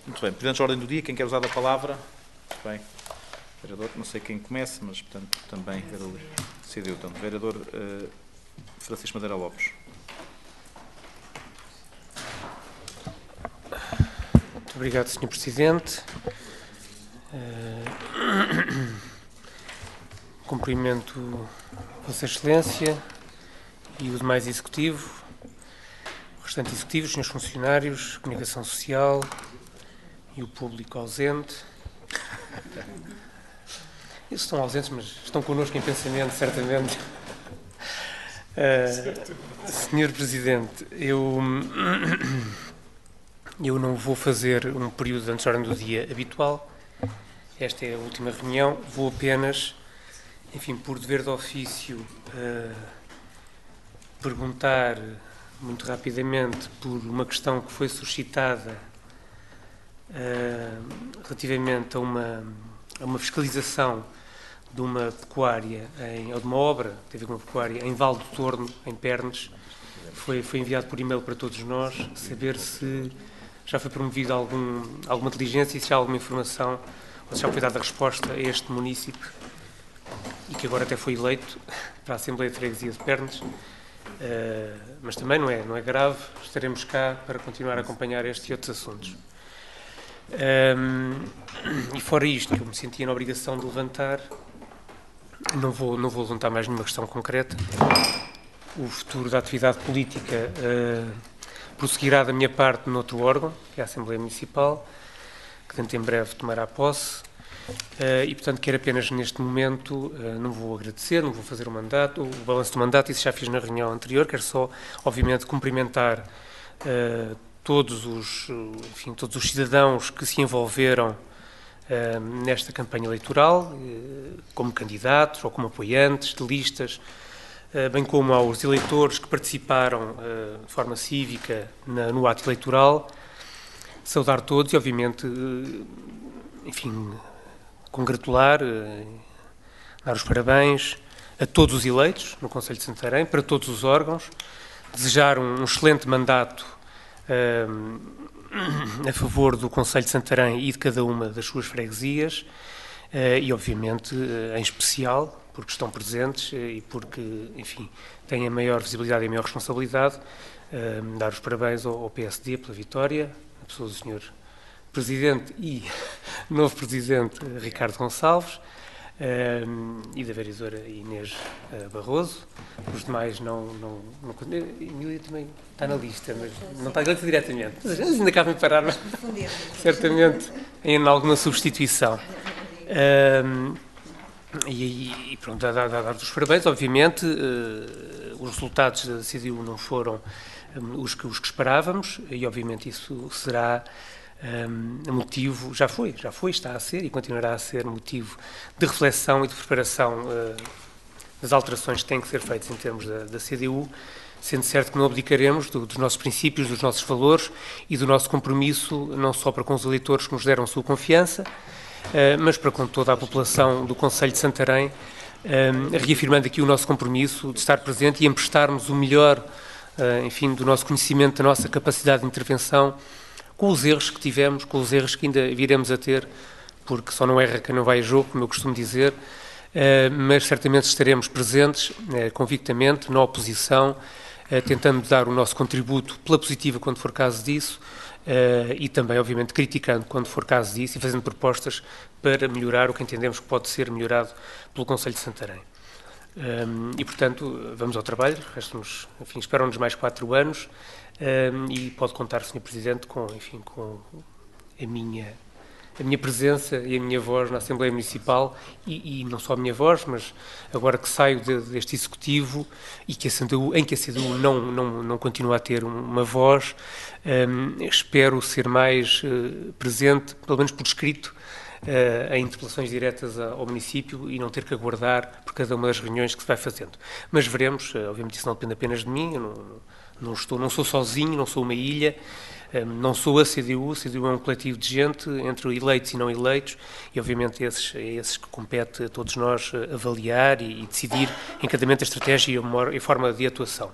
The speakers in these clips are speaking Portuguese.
Muito bem, presentes à ordem do dia, quem quer usar a palavra? Muito bem. Vereador, não sei quem começa, mas, portanto, também decidiu. Então, vereador Francisco Madeira Lopes. Muito obrigado, Sr. Presidente. Cumprimento Vossa Excelência e o demais Executivo, o restante Executivo, os senhores funcionários, Comunicação Social e o público ausente. Eles estão ausentes, mas estão connosco em pensamento, certamente. Sr. Presidente, eu não vou fazer um período antes da ordem do dia habitual. Esta é a última reunião. Vou apenas, enfim, por dever de ofício, perguntar muito rapidamente por uma questão que foi suscitada relativamente a uma fiscalização de uma pecuária, ou de uma obra, tem a ver com uma pecuária, em Val do Torno, em Pernes. Foi enviado por e-mail para todos nós, saber se já foi promovido alguma diligência e se há alguma informação, ou se já foi dada resposta a este município, e que agora até foi eleito para a Assembleia de Freguesia de Pernes, mas também não é grave, estaremos cá para continuar a acompanhar estes e outros assuntos. E fora isto, que eu me sentia na obrigação de levantar, não vou levantar mais nenhuma questão concreta. O futuro da atividade política prosseguirá da minha parte noutro órgão, que é a Assembleia Municipal, que dentro em breve tomará posse, e portanto quero apenas neste momento, não vou agradecer, não vou fazer o balanço do mandato, isso já fiz na reunião anterior, quero só, obviamente, cumprimentar todos os cidadãos que se envolveram nesta campanha eleitoral, como candidatos ou como apoiantes de listas, bem como aos eleitores que participaram de forma cívica no ato eleitoral. Saudar todos e, obviamente, enfim, congratular, dar os parabéns a todos os eleitos no Conselho de Santarém, para todos os órgãos, desejar um excelente mandato a favor do Conselho de Santarém e de cada uma das suas freguesias e, obviamente, em especial, porque estão presentes e porque, enfim, têm a maior visibilidade e a maior responsabilidade, dar os parabéns ao PSD pela vitória, a pessoa do Sr. Presidente e novo Presidente Ricardo Gonçalves, e da vereadora Inês Barroso. Os demais não Emília também está na lista, mas não está na lista diretamente. Mas ainda cabem parar, mas certamente em alguma substituição. E pronto, dar os parabéns, obviamente. Os resultados da CDU não foram os que esperávamos, e obviamente isso será motivo, já foi, está a ser e continuará a ser motivo de reflexão e de preparação das alterações que têm que ser feitas em termos da CDU, sendo certo que não abdicaremos dos nossos princípios, dos nossos valores e do nosso compromisso, não só para com os eleitores que nos deram sua confiança, mas para com toda a população do Concelho de Santarém, reafirmando aqui o nosso compromisso de estar presente e emprestarmos o melhor, enfim, do nosso conhecimento, da nossa capacidade de intervenção, com os erros que tivemos, com os erros que ainda viremos a ter, porque só não erra quem não vai a jogo, como eu costumo dizer, mas certamente estaremos presentes, convictamente, na oposição, tentando dar o nosso contributo pela positiva quando for caso disso, e também, obviamente, criticando quando for caso disso e fazendo propostas para melhorar o que entendemos que pode ser melhorado pelo Concelho de Santarém. E, portanto, vamos ao trabalho, enfim, esperam-nos mais 4 anos, e pode contar, Sr. Presidente, com a minha presença e a minha voz na Assembleia Municipal, e não só a minha voz, mas agora que saio deste Executivo e em que a CDU não continua a ter uma voz, espero ser mais presente, pelo menos por escrito, em interpelações diretas ao município e não ter que aguardar por cada uma das reuniões que se vai fazendo. Mas veremos, obviamente isso não depende apenas de mim, eu não sou sozinho, não sou uma ilha, não sou a CDU é um coletivo de gente, entre eleitos e não eleitos, e obviamente é esses que compete a todos nós avaliar e decidir em cada momento a estratégia e a forma de atuação.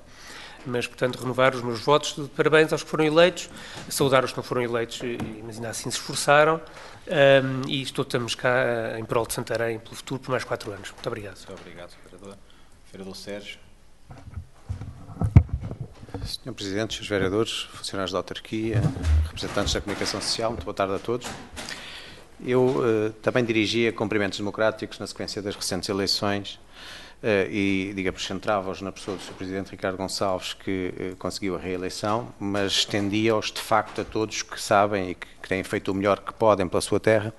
mas, portanto, renovar os meus votos de parabéns aos que foram eleitos, saudar os que não foram eleitos, mas ainda assim se esforçaram, e estamos cá em prol de Santarém pelo futuro por mais 4 anos. Muito obrigado. Muito obrigado, vereador. Vereador Sérgio. Senhor Presidente, Srs. Vereadores, funcionários da autarquia, representantes da comunicação social, muito boa tarde a todos. Eu também dirigia cumprimentos democráticos na sequência das recentes eleições e, digamos, centrava-os na pessoa do Sr. Presidente Ricardo Gonçalves, que conseguiu a reeleição, mas estendia-os de facto a todos que sabem e que têm feito o melhor que podem pela sua terra,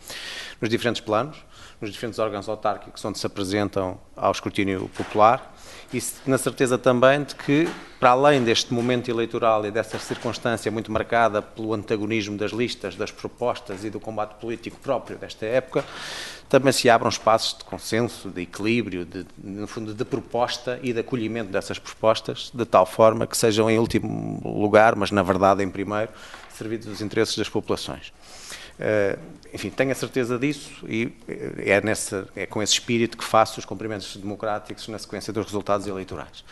nos diferentes planos, nos diferentes órgãos autárquicos onde se apresentam ao escrutínio popular, e na certeza também de que, para além deste momento eleitoral e dessa circunstância muito marcada pelo antagonismo das listas, das propostas e do combate político próprio desta época, também se abram espaços de consenso, de equilíbrio, no fundo, de proposta e de acolhimento dessas propostas, de tal forma que sejam em último lugar, mas na verdade em primeiro, servidos os interesses das populações. Enfim, tenho a certeza disso e é com esse espírito que faço os cumprimentos democráticos na sequência dos resultados eleitorais.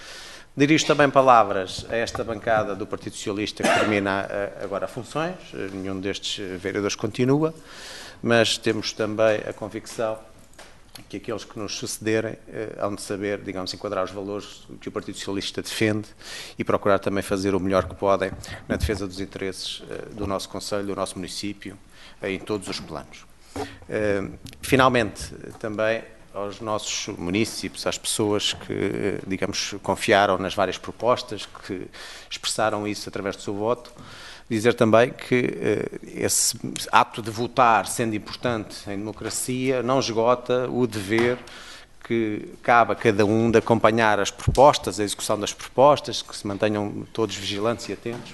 Dirijo também palavras a esta bancada do Partido Socialista que termina agora funções, nenhum destes vereadores continua, mas temos também a convicção que aqueles que nos sucederem hão de saber, digamos, enquadrar os valores que o Partido Socialista defende e procurar também fazer o melhor que podem na defesa dos interesses do nosso Conselho, do nosso município, em todos os planos. Finalmente, também aos nossos munícipes, às pessoas que, digamos, confiaram nas várias propostas, que expressaram isso através do seu voto, dizer também que esse ato de votar, sendo importante em democracia, não esgota o dever que cabe a cada um de acompanhar as propostas, a execução das propostas, que se mantenham todos vigilantes e atentos,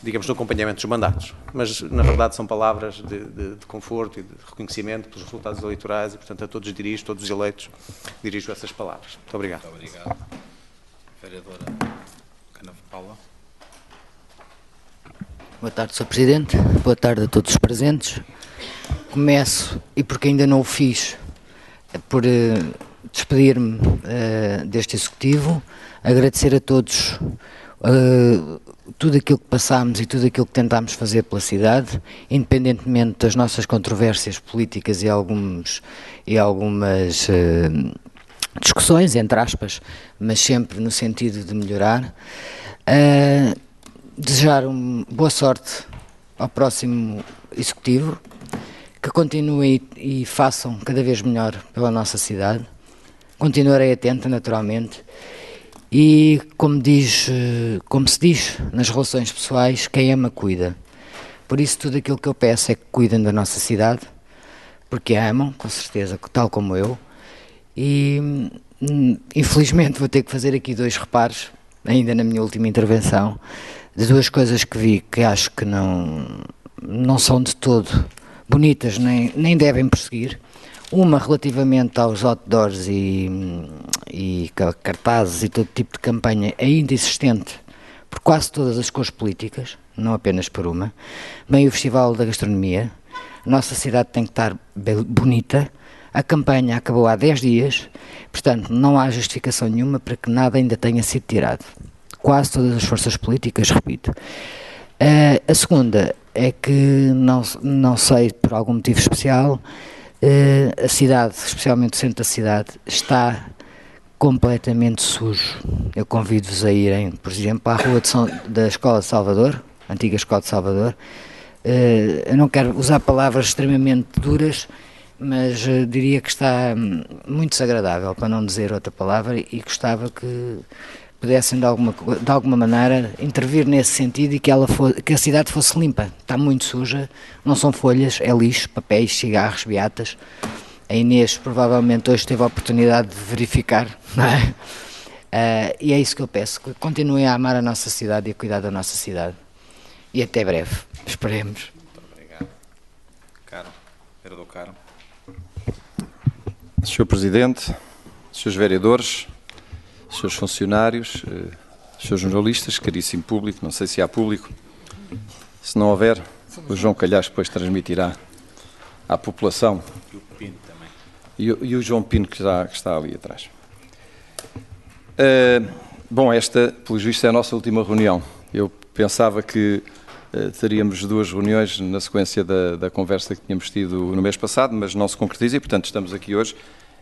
digamos, no acompanhamento dos mandatos. Mas, na verdade, são palavras de conforto e de reconhecimento pelos resultados eleitorais e, portanto, a todos dirijo, todos os eleitos, dirijo essas palavras. Muito obrigado. Muito obrigado. Vereadora Cana Paula. Boa tarde, Sr. Presidente. Boa tarde a todos os presentes. Começo, e porque ainda não o fiz, por despedir-me deste Executivo, agradecer a todos tudo aquilo que passámos e tudo aquilo que tentámos fazer pela cidade, independentemente das nossas controvérsias políticas e algumas discussões, entre aspas, mas sempre no sentido de melhorar. Desejar boa sorte ao próximo Executivo, que continuem e façam cada vez melhor pela nossa cidade. Continuarei atenta, naturalmente, e como se diz nas relações pessoais, quem ama cuida. Por isso tudo aquilo que eu peço é que cuidem da nossa cidade, porque a amam, com certeza, tal como eu, e infelizmente vou ter que fazer aqui 2 reparos, ainda na minha última intervenção, de 2 coisas que vi que acho que não são de todo bonitas, nem devem prosseguir. Uma relativamente aos outdoors e cartazes e todo tipo de campanha ainda existente por quase todas as cores políticas, não apenas por uma. Bem, o Festival da Gastronomia, a nossa cidade tem que estar bonita, a campanha acabou há 10 dias, portanto não há justificação nenhuma para que nada ainda tenha sido tirado. Quase todas as forças políticas, repito. A segunda é que, não sei, por algum motivo especial, a cidade, especialmente o centro da cidade, está completamente sujo. Eu convido-vos a irem, por exemplo, à rua da Escola de Salvador, antiga Escola de Salvador. Eu não quero usar palavras extremamente duras, mas diria que está muito desagradável, para não dizer outra palavra, e gostava que pudessem de alguma maneira intervir nesse sentido e que a cidade fosse limpa. Está muito suja, não são folhas, é lixo, papéis, cigarros, beatas. A Inês provavelmente hoje teve a oportunidade de verificar, não é? E é isso que eu peço, que continuem a amar a nossa cidade e a cuidar da nossa cidade. E até breve, esperemos. Muito obrigado. Caro, vereador Caro. Sr. Presidente, Srs. Vereadores, Srs. Funcionários, Srs. Jornalistas, caríssimo público, não sei se há público, se não houver, o João Calhais depois transmitirá à população. E o Pino também. E o João Pino que está ali atrás. Bom, esta, pelo visto, é a nossa última reunião. Eu pensava que teríamos 2 reuniões na sequência da conversa que tínhamos tido no mês passado, mas não se concretiza e, portanto, estamos aqui hoje.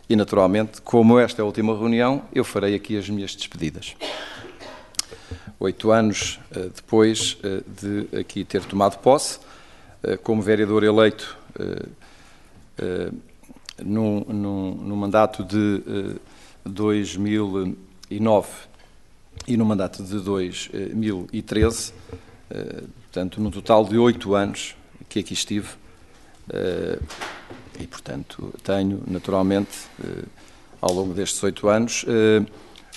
E, naturalmente, como esta é a última reunião, eu farei aqui as minhas despedidas. 8 anos depois de aqui ter tomado posse, como vereador eleito no mandato de 2009 e no mandato de 2013, portanto, no total de 8 anos que aqui estive, e, portanto, tenho, naturalmente, ao longo destes 8 anos,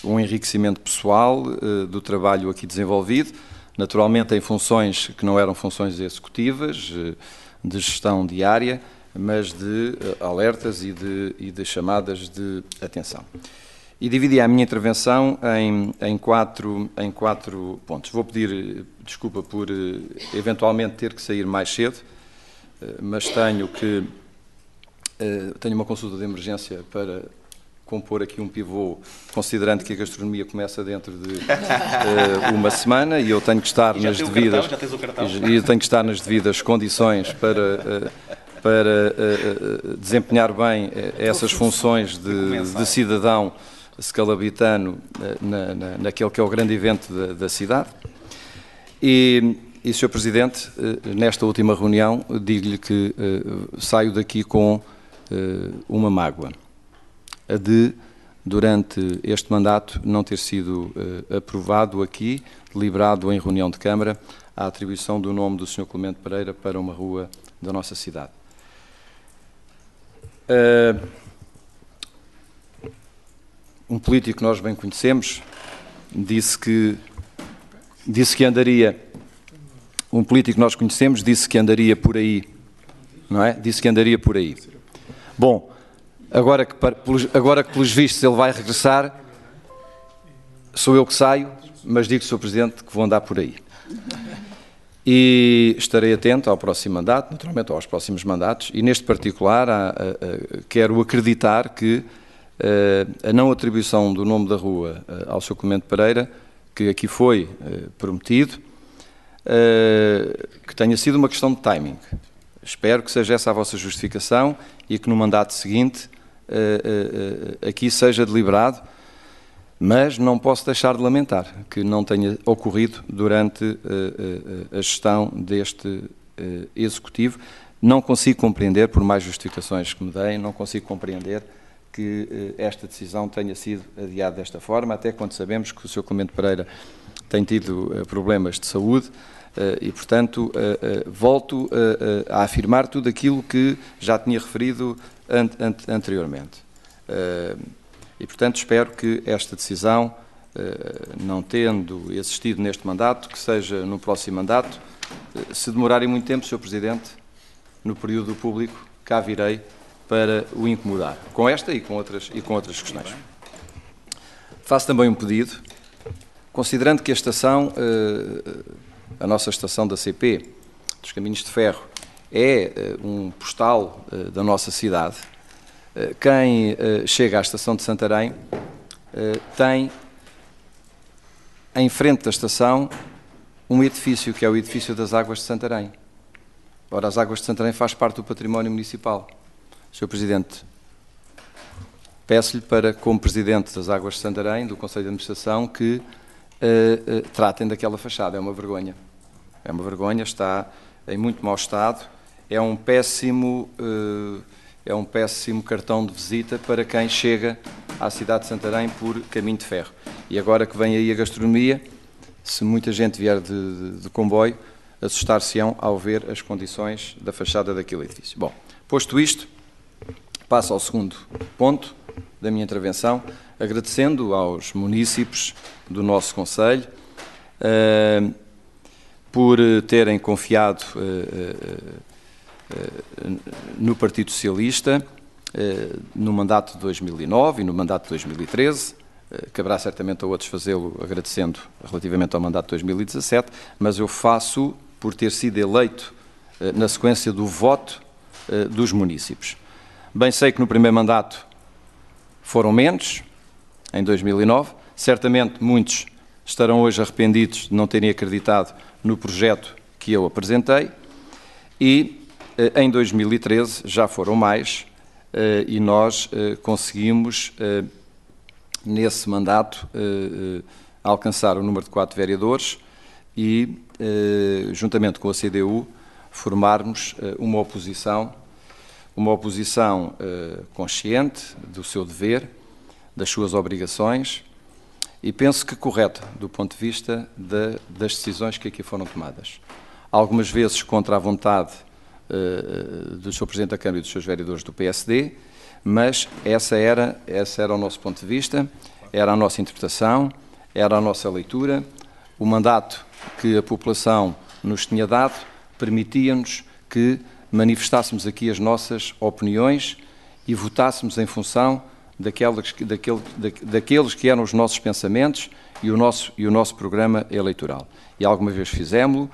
um enriquecimento pessoal do trabalho aqui desenvolvido, naturalmente em funções que não eram funções executivas, de gestão diária, mas de alertas e de chamadas de atenção. E dividi a minha intervenção em quatro pontos. Vou pedir desculpa por eventualmente ter que sair mais cedo, mas tenho uma consulta de emergência para compor aqui um pivô, considerando que a gastronomia começa dentro de uma semana e eu tenho que estar nas devidas condições para desempenhar bem essas funções de cidadão scalabritano naquele que é o grande evento da cidade. E, Sr. Presidente, nesta última reunião, digo-lhe que saio daqui com uma mágoa, a de, durante este mandato, não ter sido aprovado aqui, deliberado em reunião de Câmara, a atribuição do nome do Sr. Clemente Pereira para uma rua da nossa cidade. Um político que nós bem conhecemos disse que andaria, um político que nós conhecemos disse que andaria por aí, não é? Disse que andaria por aí. Bom, agora que pelos vistos ele vai regressar, sou eu que saio, mas digo, Sr. Presidente, que vou andar por aí. E estarei atento ao próximo mandato, naturalmente aos próximos mandatos, e neste particular quero acreditar que a não atribuição do nome da rua ao Sr. Clemente Pereira, que aqui foi prometido, que tenha sido uma questão de timing. Espero que seja essa a vossa justificação e que no mandato seguinte aqui seja deliberado, mas não posso deixar de lamentar que não tenha ocorrido durante a gestão deste Executivo. Não consigo compreender, por mais justificações que me deem, não consigo compreender que esta decisão tenha sido adiada desta forma, até quando sabemos que o Sr. Clemente Pereira tem tido problemas de saúde e, portanto, volto a afirmar tudo aquilo que já tinha referido anteriormente. E, portanto, espero que esta decisão, não tendo existido neste mandato, que seja no próximo mandato. Se demorarem muito tempo, Sr. Presidente, no período público, cá virei para o incomodar, com esta e com outras questões. Faço também um pedido, considerando que a estação, a nossa estação da CP, dos Caminhos de Ferro, é um postal da nossa cidade. Quem chega à estação de Santarém tem, em frente da estação, um edifício, que é o edifício das Águas de Santarém. Ora, as Águas de Santarém faz parte do património municipal. Sr. Presidente, peço-lhe para, como Presidente das Águas de Santarém, do Conselho de Administração, que tratem daquela fachada. É uma vergonha. É uma vergonha, está em muito mau estado. É um péssimo cartão de visita para quem chega à cidade de Santarém por caminho de ferro. E agora que vem aí a gastronomia, se muita gente vier de comboio, assustar-se-ão ao ver as condições da fachada daquele edifício. Bom, posto isto, passo ao segundo ponto da minha intervenção, agradecendo aos munícipes do nosso Conselho por terem confiado no Partido Socialista no mandato de 2009 e no mandato de 2013. Caberá certamente a outros fazê-lo agradecendo relativamente ao mandato de 2017, mas eu faço por ter sido eleito na sequência do voto dos munícipes. Bem sei que no primeiro mandato foram menos, em 2009, Certamente muitos estarão hoje arrependidos de não terem acreditado no projeto que eu apresentei e em 2013 já foram mais e nós conseguimos nesse mandato alcançar o número de 4 vereadores e juntamente com a CDU formarmos uma oposição consciente do seu dever, das suas obrigações e penso que correta do ponto de vista das decisões que aqui foram tomadas. Algumas vezes contra a vontade do Sr. Presidente da Câmara e dos seus vereadores do PSD, mas essa era o nosso ponto de vista, era a nossa interpretação, era a nossa leitura, o mandato que a população nos tinha dado permitia-nos que manifestássemos aqui as nossas opiniões e votássemos em função daqueles que eram os nossos pensamentos e o nosso programa eleitoral. E alguma vez fizemos-lo,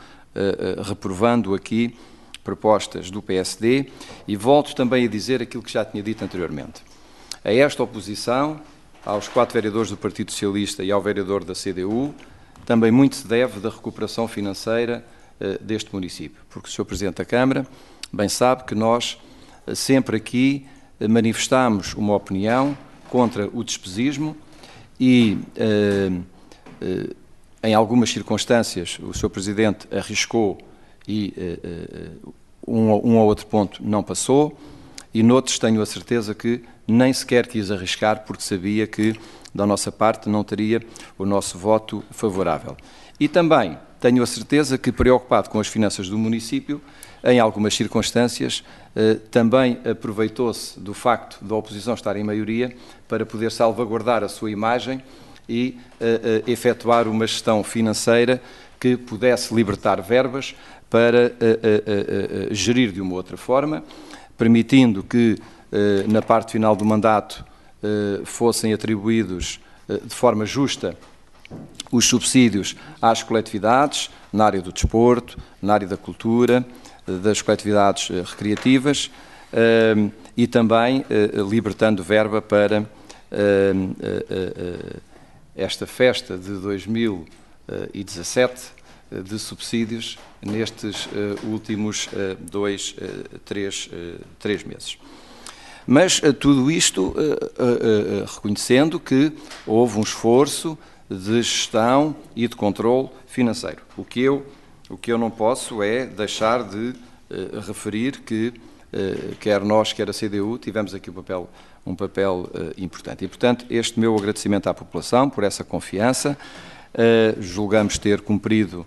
reprovando aqui propostas do PSD e volto também a dizer aquilo que já tinha dito anteriormente. A esta oposição, aos 4 vereadores do Partido Socialista e ao vereador da CDU, também muito se deve da recuperação financeira deste município, porque o Sr. Presidente da Câmara bem sabe que nós sempre aqui manifestámos uma opinião contra o despesismo e, em algumas circunstâncias, o Sr. Presidente arriscou e um ou outro ponto não passou e noutros tenho a certeza que nem sequer quis arriscar porque sabia que da nossa parte não teria o nosso voto favorável. E também tenho a certeza que, preocupado com as finanças do município, em algumas circunstâncias, também aproveitou-se do facto da oposição estar em maioria para poder salvaguardar a sua imagem e efetuar uma gestão financeira que pudesse libertar verbas para gerir de uma outra forma, permitindo que, na parte final do mandato, fossem atribuídos de forma justa os subsídios às coletividades, na área do desporto, na área da cultura, das coletividades recreativas e também libertando verba para esta festa de 2017 de subsídios nestes últimos 3 meses. Mas tudo isto reconhecendo que houve um esforço de gestão e de controle financeiro. O que eu não posso é deixar de referir que quer nós, quer a CDU, tivemos aqui um papel importante. E, portanto, este meu agradecimento à população por essa confiança. Julgamos ter cumprido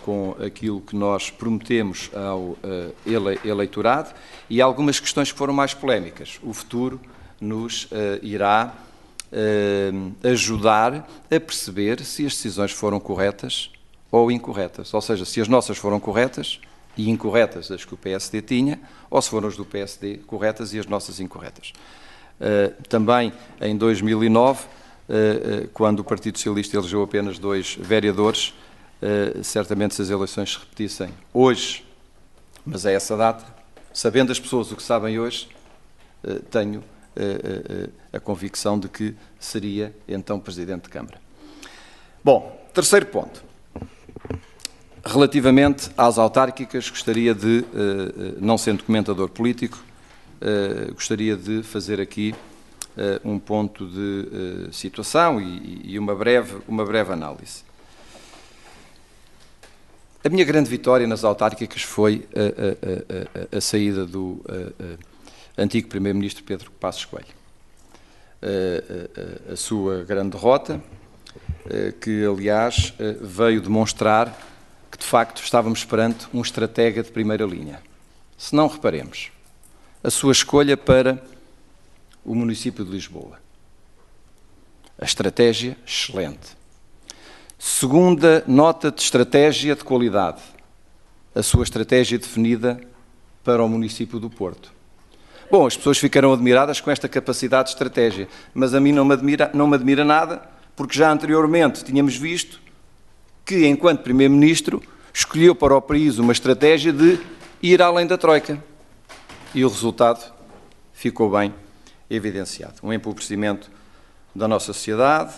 com aquilo que nós prometemos ao eleitorado e algumas questões que foram mais polémicas. O futuro nos irá ajudar a perceber se as decisões foram corretas ou incorretas. Ou seja, se as nossas foram corretas e incorretas as que o PSD tinha, ou se foram as do PSD corretas e as nossas incorretas. Também em 2009, quando o Partido Socialista elegeu apenas 2 vereadores, certamente se as eleições se repetissem hoje, mas a essa data, sabendo as pessoas o que sabem hoje, tenho a convicção de que seria então Presidente de Câmara. Bom, terceiro ponto. Relativamente às autárquicas, gostaria de, não sendo comentador político, gostaria de fazer aqui um ponto de situação e uma breve análise. A minha grande vitória nas autárquicas foi a saída do antigo Primeiro-Ministro Pedro Passos Coelho. A sua grande derrota, que aliás veio demonstrar que de facto estávamos perante um estratega de primeira linha. Se não reparemos, a sua escolha para o município de Lisboa. A estratégia, excelente. Segunda nota de estratégia de qualidade, a sua estratégia definida para o município do Porto. Bom, as pessoas ficaram admiradas com esta capacidade de estratégia, mas a mim não me admira nada, porque já anteriormente tínhamos visto que, enquanto Primeiro-Ministro, escolheu para o país uma estratégia de ir além da Troika. E o resultado ficou bem evidenciado. Um empobrecimento da nossa sociedade,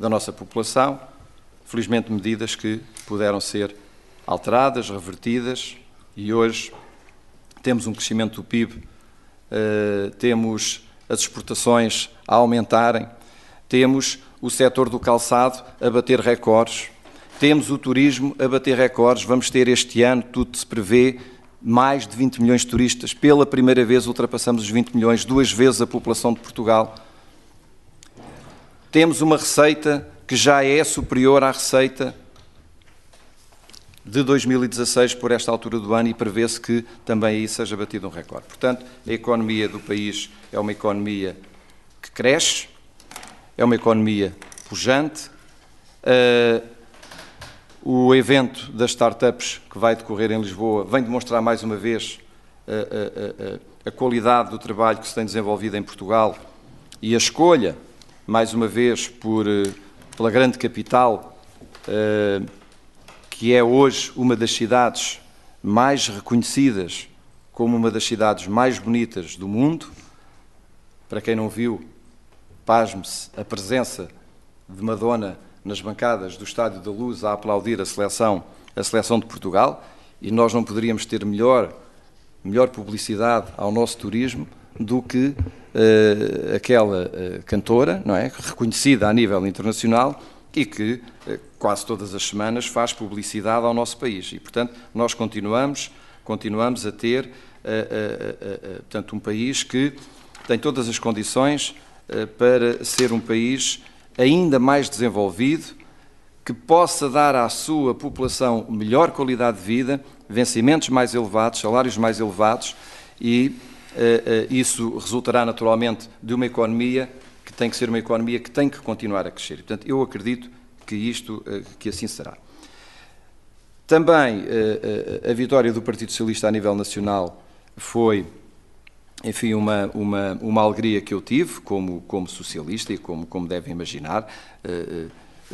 da nossa população, felizmente medidas que puderam ser alteradas, revertidas, e hoje temos um crescimento do PIB, temos as exportações a aumentarem, temos o setor do calçado a bater recordes, temos o turismo a bater recordes, vamos ter este ano, tudo se prevê, mais de 20 milhões de turistas, pela primeira vez ultrapassamos os 20 milhões, 2 vezes a população de Portugal. Temos uma receita que já é superior à receita de 2016 por esta altura do ano e prevê-se que também aí seja batido um recorde. Portanto, a economia do país é uma economia que cresce, é uma economia pujante. O evento das startups que vai decorrer em Lisboa vem demonstrar mais uma vez a qualidade do trabalho que se tem desenvolvido em Portugal e a escolha, mais uma vez, pela grande capital, que é hoje uma das cidades mais reconhecidas como uma das cidades mais bonitas do mundo. Para quem não viu, pasme-se a presença de Madonna nas bancadas do Estádio da Luz a aplaudir a seleção de Portugal, e nós não poderíamos ter melhor publicidade ao nosso turismo do que aquela cantora, não é? Reconhecida a nível internacional e que quase todas as semanas faz publicidade ao nosso país. E, portanto, nós continuamos a ter portanto, um país que tem todas as condições para ser um país ainda mais desenvolvido, que possa dar à sua população melhor qualidade de vida, vencimentos mais elevados, salários mais elevados, e isso resultará naturalmente de uma economia que tem que ser uma economia que tem que continuar a crescer. Portanto, eu acredito que assim será. Também a vitória do Partido Socialista a nível nacional foi, enfim, uma alegria que eu tive como socialista e como devem imaginar.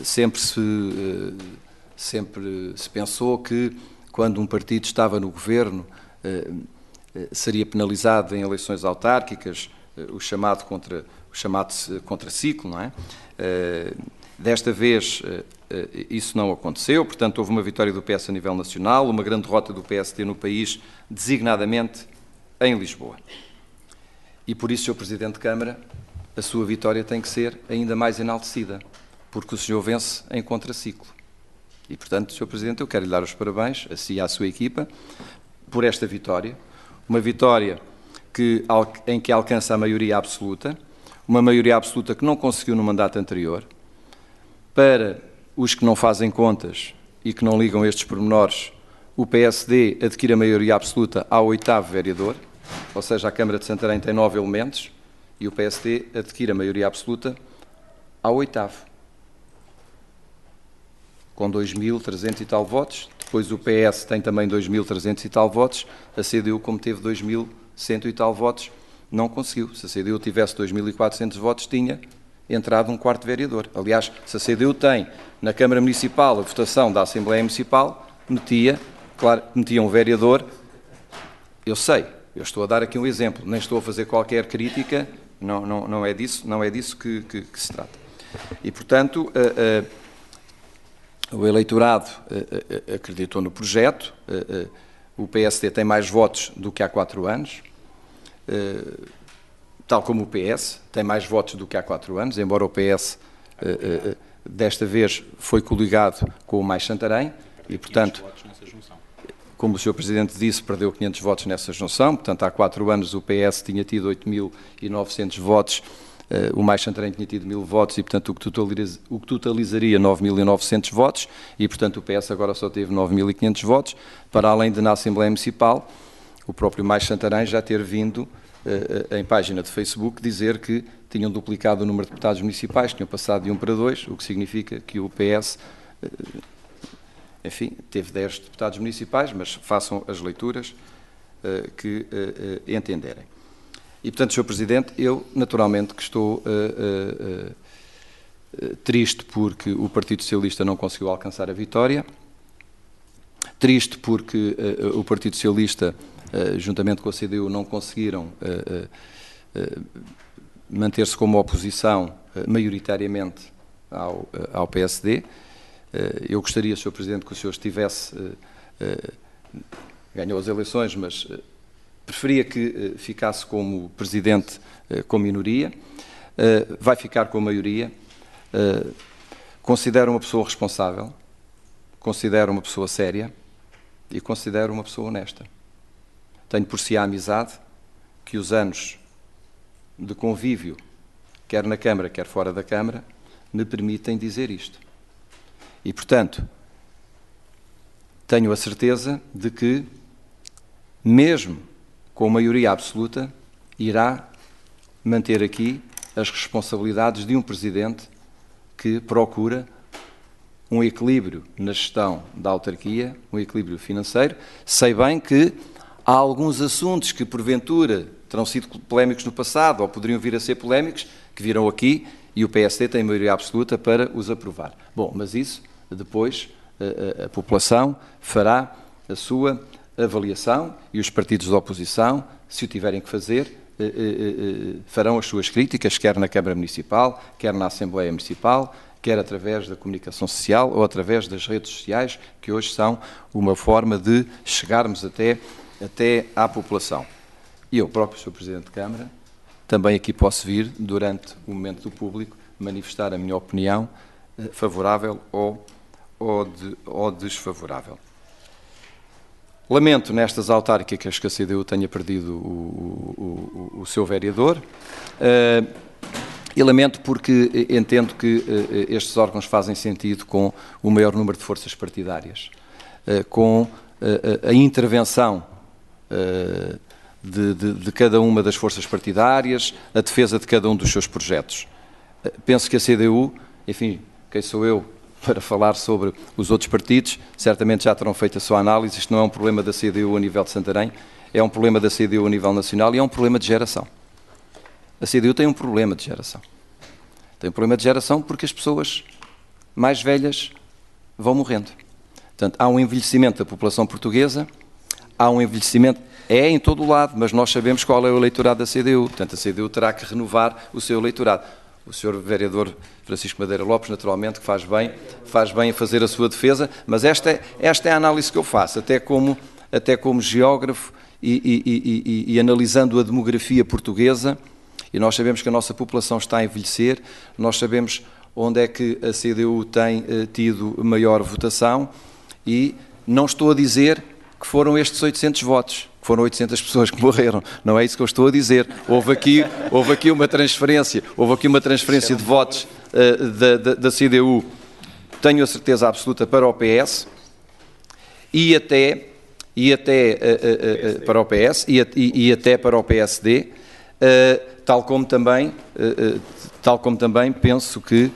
Sempre se pensou que quando um partido estava no governo seria penalizado em eleições autárquicas, o chamado contraciclo, não é? Desta vez isso não aconteceu, portanto houve uma vitória do PS a nível nacional, uma grande derrota do PSD no país, designadamente em Lisboa. E por isso, Sr. Presidente de Câmara, a sua vitória tem que ser ainda mais enaltecida, porque o senhor vence em contraciclo. E, portanto, Sr. Presidente, eu quero lhe dar os parabéns, a si e à sua equipa, por esta vitória. Uma vitória em que alcança a maioria absoluta, uma maioria absoluta que não conseguiu no mandato anterior. Para os que não fazem contas e que não ligam estes pormenores, o PSD adquire a maioria absoluta ao 8º vereador, ou seja, a Câmara de Santarém tem 9 elementos, e o PSD adquire a maioria absoluta ao 8º, com 2.300 e tal votos. Depois o PS tem também 2.300 e tal votos, a CDU, como teve 2.100 e tal votos, não conseguiu. Se a CDU tivesse 2.400 votos, tinha entrado um 4º vereador. Aliás, se a CDU tem na Câmara Municipal a votação da Assembleia Municipal, metia um vereador. Eu sei, eu estou a dar aqui um exemplo, nem estou a fazer qualquer crítica, não é disso que se trata. E, portanto, o eleitorado acreditou no projeto, o PSD tem mais votos do que há 4 anos, tal como o PS, tem mais votos do que há 4 anos, embora o PS desta vez foi coligado com o Mais Santarém e, portanto, como o Sr. Presidente disse, perdeu 500 votos nessa junção, portanto, há 4 anos o PS tinha tido 8.900 votos, o Mais Santarém tinha tido 1.000 votos e, portanto, o que totalizaria 9.900 votos e, portanto, o PS agora só teve 9.500 votos, para além de na Assembleia Municipal, o próprio Mais Santarém já ter vindo em página de Facebook dizer que tinham duplicado o número de deputados municipais, tinham passado de 1 para 2, o que significa que o PS, enfim, teve 10 deputados municipais, mas façam as leituras que entenderem. E, portanto, Sr. Presidente, eu naturalmente que estou triste porque o Partido Socialista não conseguiu alcançar a vitória, triste porque o Partido Socialista, juntamente com a CDU, não conseguiram manter-se como oposição maioritariamente ao PSD. Eu gostaria, Sr. Presidente, que o senhor estivesse, ganhou as eleições, mas preferia que ficasse como Presidente com minoria. Vai ficar com a maioria. Considero uma pessoa responsável, considero uma pessoa séria e considero uma pessoa honesta. Tenho por si a amizade que os anos de convívio, quer na Câmara, quer fora da Câmara, me permitem dizer isto. E, portanto, tenho a certeza de que, mesmo com maioria absoluta, irá manter aqui as responsabilidades de um Presidente que procura um equilíbrio na gestão da autarquia, um equilíbrio financeiro. Sei bem que há alguns assuntos que, porventura, terão sido polémicos no passado ou poderiam vir a ser polémicos, que virão aqui e o PSD tem maioria absoluta para os aprovar. Bom, mas isso, depois, a população fará a sua avaliação e os partidos da oposição, se o tiverem que fazer, farão as suas críticas, quer na Câmara Municipal, quer na Assembleia Municipal, quer através da comunicação social ou através das redes sociais, que hoje são uma forma de chegarmos até à população. E eu próprio, Sr. Presidente de Câmara, também aqui posso vir, durante o momento do público, manifestar a minha opinião favorável ou desfavorável. Lamento nestas autárquicas que a CDU tenha perdido o seu vereador e lamento porque entendo que estes órgãos fazem sentido com o maior número de forças partidárias, com a intervenção de cada uma das forças partidárias, a defesa de cada um dos seus projetos. Penso que a CDU, enfim, quem sou eu para falar sobre os outros partidos, certamente já terão feito a sua análise. Isto não é um problema da CDU a nível de Santarém, é um problema da CDU a nível nacional e é um problema de geração. A CDU tem um problema de geração. Tem um problema de geração porque as pessoas mais velhas vão morrendo. Portanto, há um envelhecimento da população portuguesa, há um envelhecimento, é em todo o lado, mas nós sabemos qual é o eleitorado da CDU. Portanto, a CDU terá que renovar o seu eleitorado. O Sr. Vereador Francisco Madeira Lopes, naturalmente, que faz bem a fazer a sua defesa, mas esta é a análise que eu faço, até como geógrafo e analisando a demografia portuguesa, e nós sabemos que a nossa população está a envelhecer, nós sabemos onde é que a CDU tem tido maior votação, e não estou a dizer que foram estes 800 votos, que foram 800 pessoas que morreram, não é isso que eu estou a dizer. Houve aqui uma transferência de votos da CDU, tenho a certeza absoluta, para o PS e até para o PS e até para o PSD, tal como também penso que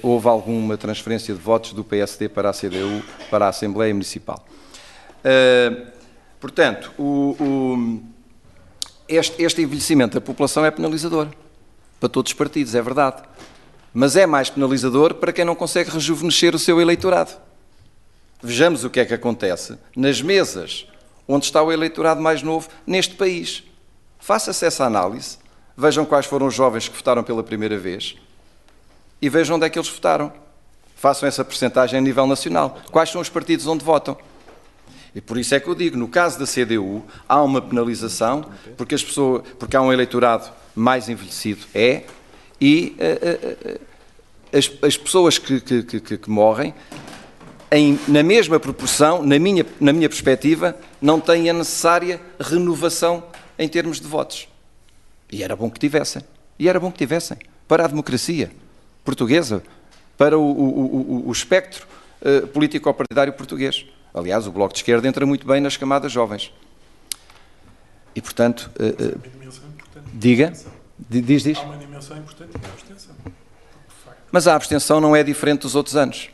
houve alguma transferência de votos do PSD para a CDU, para a Assembleia Municipal. Portanto, este envelhecimento da população é penalizador para todos os partidos, é verdade, mas é mais penalizador para quem não consegue rejuvenescer o seu eleitorado. Vejamos o que é que acontece nas mesas onde está o eleitorado mais novo neste país. Faça-se essa análise, vejam quais foram os jovens que votaram pela primeira vez e vejam onde é que eles votaram. Façam essa percentagem a nível nacional. Quais são os partidos onde votam? E por isso é que eu digo, no caso da CDU, há uma penalização, porque há um eleitorado mais envelhecido, e as pessoas que morrem, na mesma proporção, na minha perspectiva, não têm a necessária renovação em termos de votos. E era bom que tivessem. Para a democracia portuguesa, para o espectro político-partidário português. Aliás, o Bloco de Esquerda entra muito bem nas camadas jovens. E, portanto, diga. Diz. Há uma dimensão importante, que é a abstenção. Mas a abstenção não é diferente dos outros anos.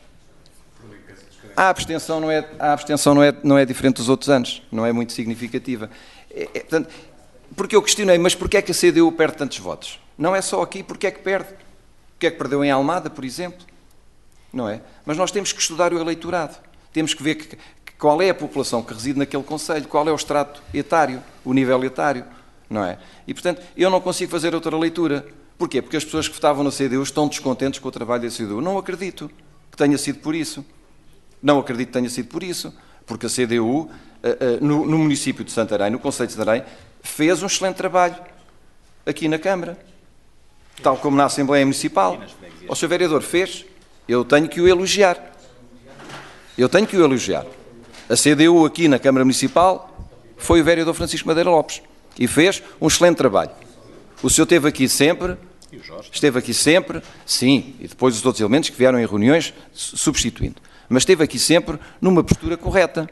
A abstenção não é diferente dos outros anos. Não é muito significativa. Portanto, porque eu questionei, mas porquê é que a CDU perde tantos votos? Não é só aqui, porque é que perde? Porque é que perdeu em Almada, por exemplo? Não é? Mas nós temos que estudar o eleitorado. Temos que ver qual é a população que reside naquele concelho, qual é o extrato etário, o nível etário, não é? E, portanto, eu não consigo fazer outra leitura, Porquê? Porque as pessoas que votavam na CDU estão descontentes com o trabalho da CDU. Não acredito que tenha sido por isso. Não acredito que tenha sido por isso. Porque a CDU, no município de Santarém, no Concelho de Santarém, fez um excelente trabalho aqui na Câmara. Tal como na Assembleia Municipal. O Sr. Vereador fez, eu tenho que o elogiar. Eu tenho que o elogiar. A CDU aqui na Câmara Municipal foi o vereador Francisco Madeira Lopes e fez um excelente trabalho. O senhor esteve aqui sempre, sim, e depois os outros elementos que vieram em reuniões substituindo. Mas esteve aqui sempre numa postura correta,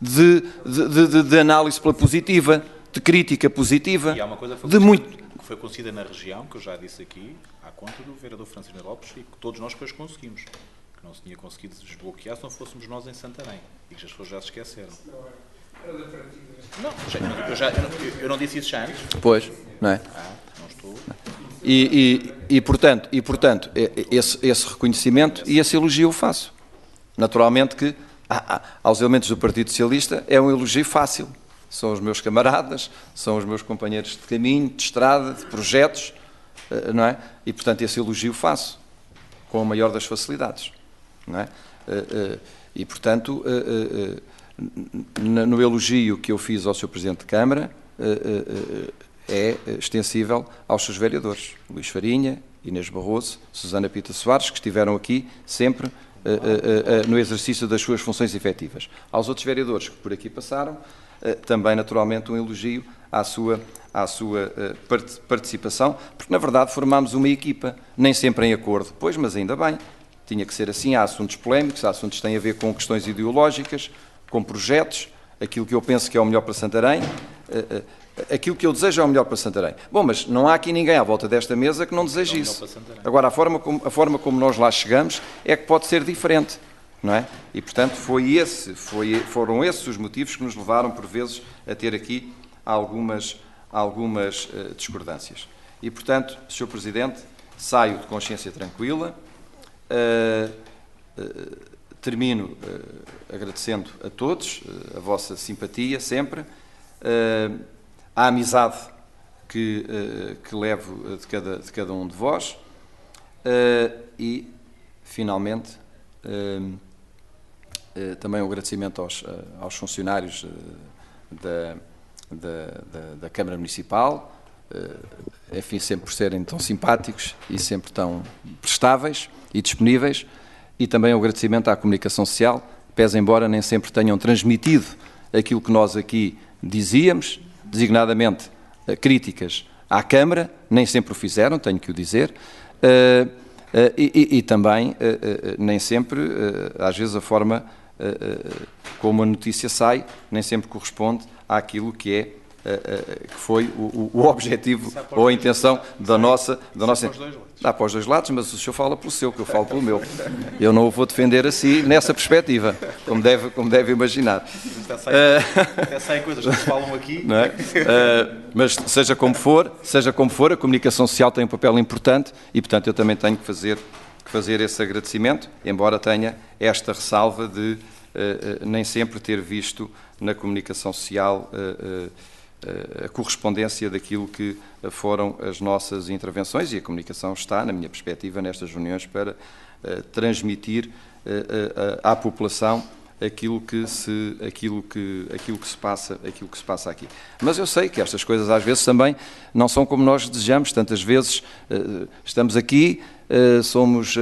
de análise pela positiva, de crítica positiva, E há uma coisa que de muito... foi conseguida na região, que eu já disse aqui, à conta do vereador Francisco Madeira Lopes, e que todos nós depois conseguimos. Que não se tinha conseguido desbloquear se não fôssemos nós em Santarém. E que as pessoas já se esqueceram. Não, eu não disse isso já antes. Pois, não é? Não estou. E portanto, esse reconhecimento e esse elogio eu faço. Naturalmente que aos elementos do Partido Socialista é um elogio fácil. São os meus camaradas, são os meus companheiros de caminho, de estrada, de projetos, não é? E portanto esse elogio faço com a maior das facilidades, não é? E portanto, no elogio que eu fiz ao Sr. Presidente de Câmara, é extensível aos seus vereadores, Luís Farinha, Inês Barroso, Susana Pita Soares, que estiveram aqui sempre no exercício das suas funções efetivas. Aos outros vereadores que por aqui passaram, também naturalmente um elogio à sua participação, porque na verdade formámos uma equipa, nem sempre em acordo, pois, mas ainda bem, tinha que ser assim, há assuntos polémicos, há assuntos que têm a ver com questões ideológicas, com projetos, aquilo que eu penso que é o melhor para Santarém, aquilo que eu desejo é o melhor para Santarém. Bom, mas não há aqui ninguém à volta desta mesa que não deseje isso. Agora, a forma como nós lá chegamos é que pode ser diferente, não é? E, portanto, foram esses os motivos que nos levaram, por vezes, a ter aqui algumas discordâncias. E, portanto, Sr. Presidente, saio de consciência tranquila, termino agradecendo a todos a vossa simpatia sempre, a amizade que levo de cada um de vós e, finalmente, também um agradecimento aos funcionários da Câmara Municipal, enfim, sempre por serem tão simpáticos e sempre tão prestáveis e disponíveis, e também um agradecimento à comunicação social, pese embora nem sempre tenham transmitido aquilo que nós aqui dizíamos, designadamente críticas à Câmara, nem sempre o fizeram, tenho que o dizer, e também, nem sempre, às vezes a forma como a notícia sai, nem sempre corresponde àquilo que foi o objetivo ou a intenção da nossa... Dá para os dois lados, mas o senhor fala pelo seu, que eu falo pelo meu. Eu não o vou defender assim, nessa perspectiva, como deve imaginar. Até saem coisas que se falam aqui. Não é? Mas seja como for, a comunicação social tem um papel importante e, portanto, eu também tenho que fazer esse agradecimento, embora tenha esta ressalva de nem sempre ter visto na comunicação social a correspondência daquilo que foram as nossas intervenções, e a comunicação está, na minha perspectiva, nestas reuniões para transmitir à população aquilo que se passa aqui. Mas eu sei que estas coisas às vezes também não são como nós desejamos, tantas vezes estamos aqui, somos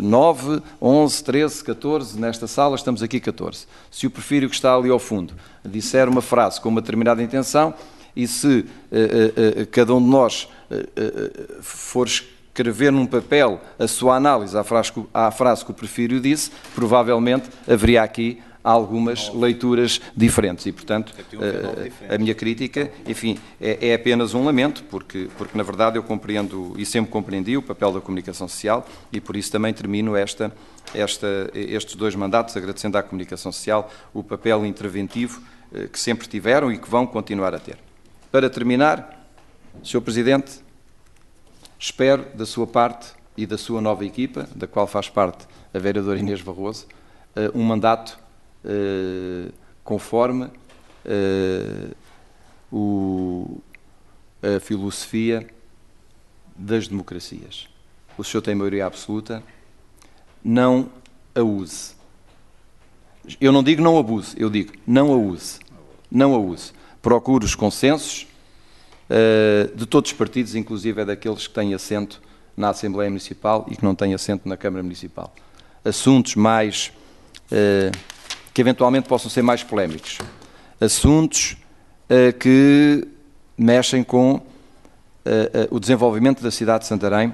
9, 11, 13, 14, nesta sala estamos aqui 14. Se o prefiro que está ali ao fundo disser uma frase com uma determinada intenção, e se cada um de nós for escrever num papel a sua análise à frase que o prefiro disse, provavelmente haveria aqui algumas leituras diferentes e, portanto, a minha crítica, enfim, é apenas um lamento, porque na verdade eu compreendo e sempre compreendi o papel da comunicação social e por isso também termino estes dois mandatos agradecendo à comunicação social o papel interventivo que sempre tiveram e que vão continuar a ter. Para terminar, Sr. Presidente, espero da sua parte e da sua nova equipa, da qual faz parte a vereadora Inês Barroso, um mandato conforme a filosofia das democracias. O senhor tem maioria absoluta, não a use. Eu não digo não abuse, eu digo não a use. Não a use. Procure os consensos de todos os partidos, inclusive daqueles que têm assento na Assembleia Municipal e que não têm assento na Câmara Municipal. Assuntos mais que eventualmente possam ser mais polémicos. Assuntos que mexem com o desenvolvimento da cidade de Santarém.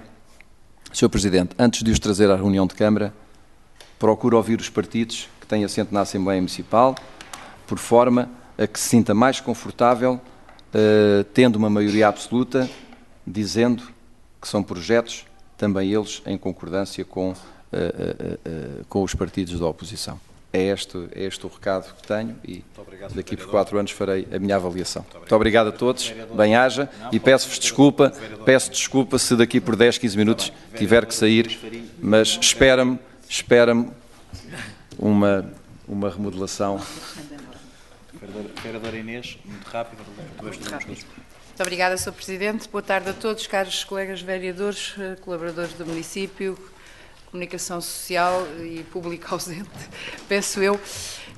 Sr. Presidente, antes de os trazer à reunião de Câmara, procure ouvir os partidos que têm assento na Assembleia Municipal, por forma a que se sinta mais confortável, tendo uma maioria absoluta, dizendo que são projetos, também eles em concordância com os partidos da oposição. É este o recado que tenho e daqui por 4 anos farei a minha avaliação. Muito obrigado a todos, bem-haja, e peço-vos desculpa, se daqui por 10, 15 minutos tiver que sair, mas espera-me uma remodelação. Vereadora Inês, muito rápido. Muito obrigada, Sr. Presidente. Boa tarde a todos, caros colegas vereadores, colaboradores do município, comunicação social e público ausente, penso eu.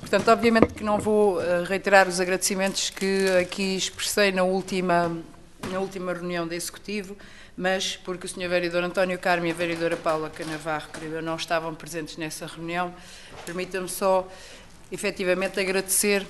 Portanto, obviamente que não vou reiterar os agradecimentos que aqui expressei na última reunião do Executivo, mas porque o Sr. Vereador António Carmo e a Vereadora Paula Canavarro, creio eu, não estavam presentes nessa reunião, permita-me só, efetivamente, agradecer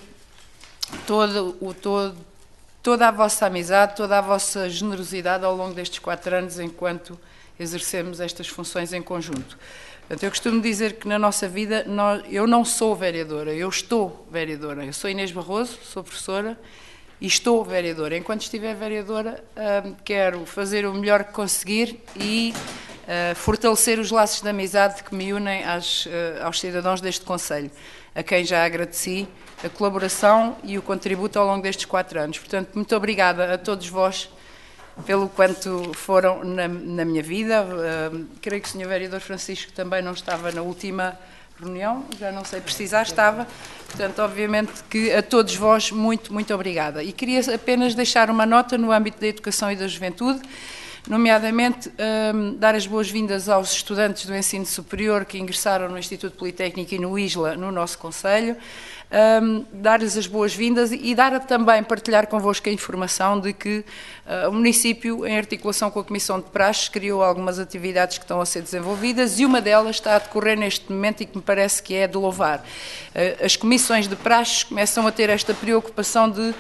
toda a vossa amizade, toda a vossa generosidade ao longo destes 4 anos, enquanto exercemos estas funções em conjunto. Portanto, eu costumo dizer que na nossa vida, eu não sou vereadora, eu estou vereadora. Eu sou Inês Barroso, sou professora e estou vereadora. Enquanto estiver vereadora, quero fazer o melhor que conseguir e fortalecer os laços de amizade que me unem aos cidadãos deste concelho, a quem já agradeci a colaboração e o contributo ao longo destes 4 anos. Portanto, muito obrigada a todos vós pelo quanto foram na minha vida. Creio que o Sr. Vereador Francisco também não estava na última reunião, já não sei precisar, estava. Portanto, obviamente que a todos vós, muito, muito obrigada. E queria apenas deixar uma nota no âmbito da educação e da juventude, nomeadamente dar as boas-vindas aos estudantes do ensino superior que ingressaram no Instituto Politécnico e no ISLA, no nosso concelho, dar-lhes as boas-vindas e partilhar convosco a informação de que o município, em articulação com a Comissão de Praxes, criou algumas atividades que estão a ser desenvolvidas e uma delas está a decorrer neste momento e que me parece que é de louvar. As comissões de praxes começam a ter esta preocupação de